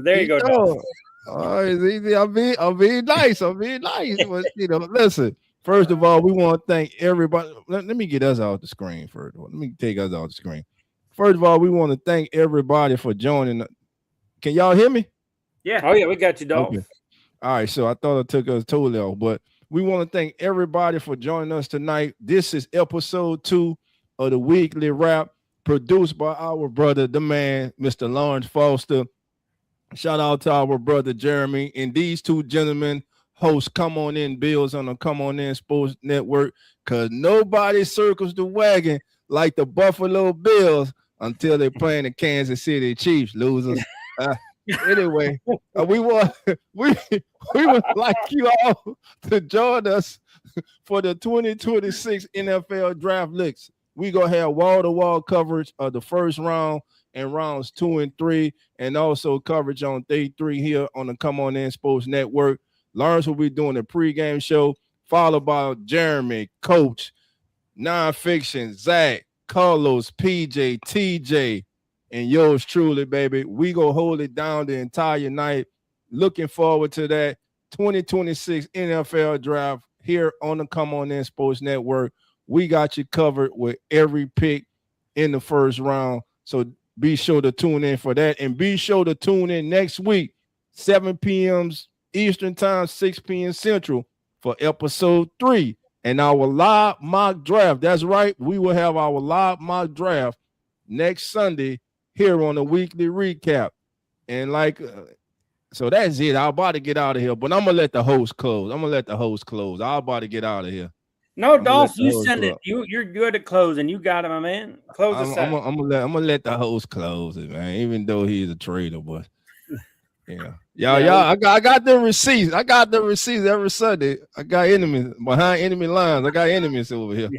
There you go, Dolph. It's easy. I'm being nice. But, listen. First of all, we want to thank everybody. Let me get us out the screen first. Let me take us out the screen. First of all, we want to thank everybody for joining. Can y'all hear me? Yeah. Oh, yeah, we got you, Dolph. Okay. All right, so I thought I took us totally off, but we want to thank everybody for joining us tonight. This is episode 2 of the Weekly Wrap, produced by our brother, the man, Mr. Lawrence Foster. Shout out to our brother, Jeremy, and these two gentlemen host Come On In Bills on the Come On In Sports Network, because nobody circles the wagon like the Buffalo Bills until they're playing the Kansas City Chiefs, losers. Anyway, we would like you all to join us for the 2026 NFL Draft Licks. We're going to have wall-to-wall coverage of the first round and rounds 2 and 3, and also coverage on day 3 here on the Come On In Sports Network. Lawrence will be doing a pregame show, followed by Jeremy, Coach, Nonfiction, Zach, Carlos, PJ, TJ, and yours truly, baby. We go hold it down the entire night. Looking forward to that 2026 NFL Draft here on the Come On In Sports Network. We got you covered with every pick in the first round. So be sure to tune in for that. And be sure to tune in next week, 7 p.m. Eastern Time, 6 p.m. Central, for episode 3 and our live mock draft. That's right. We will have our live mock draft next Sunday here on the Weekly Recap. And so that's it. I'm about to get out of here, but I'm going to let the host close. I'm about to get out of here. No, Dolph, you send it. You're good at closing. You got it, my man. Close us out. I'm gonna let the host close it, man. Even though he's a traitor, but y'all. I got the receipts. I got the receipts every Sunday. I got enemies behind enemy lines. I got enemies over here.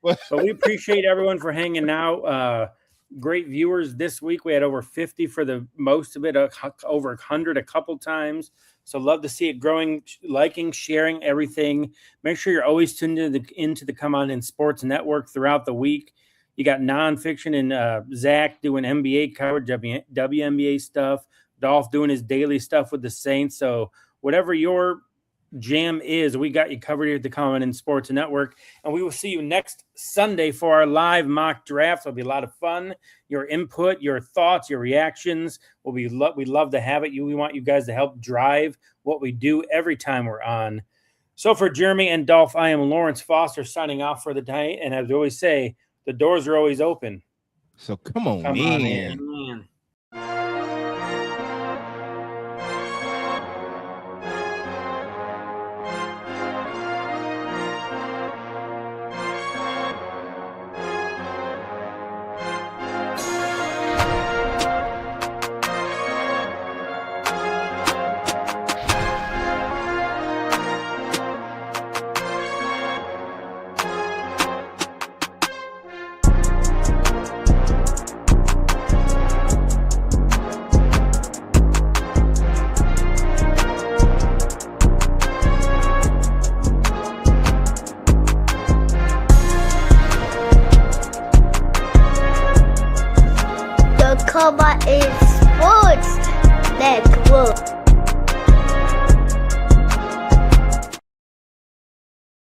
But we appreciate everyone for hanging out. Great viewers this week. We had over 50 for the most of it, over 100 a couple times. So love to see it growing, liking, sharing everything. Make sure you're always tuned into the Come On In Sports Network throughout the week. You got Nonfiction and Zach doing NBA coverage, WNBA stuff. Dolph doing his daily stuff with the Saints. So whatever your jam is, we got you covered here at the Come On In Sports Network. And we will see you next Sunday for our live mock draft. It'll be a lot of fun. Your input, your thoughts, your reactions. We'd love to have it. We want you guys to help drive what we do every time we're on. So for Jeremy and Dolph, I am Lawrence Foster signing off for the night. And as we always say, the doors are always open. So come on, Come on in. Man. The cover is Sports Network.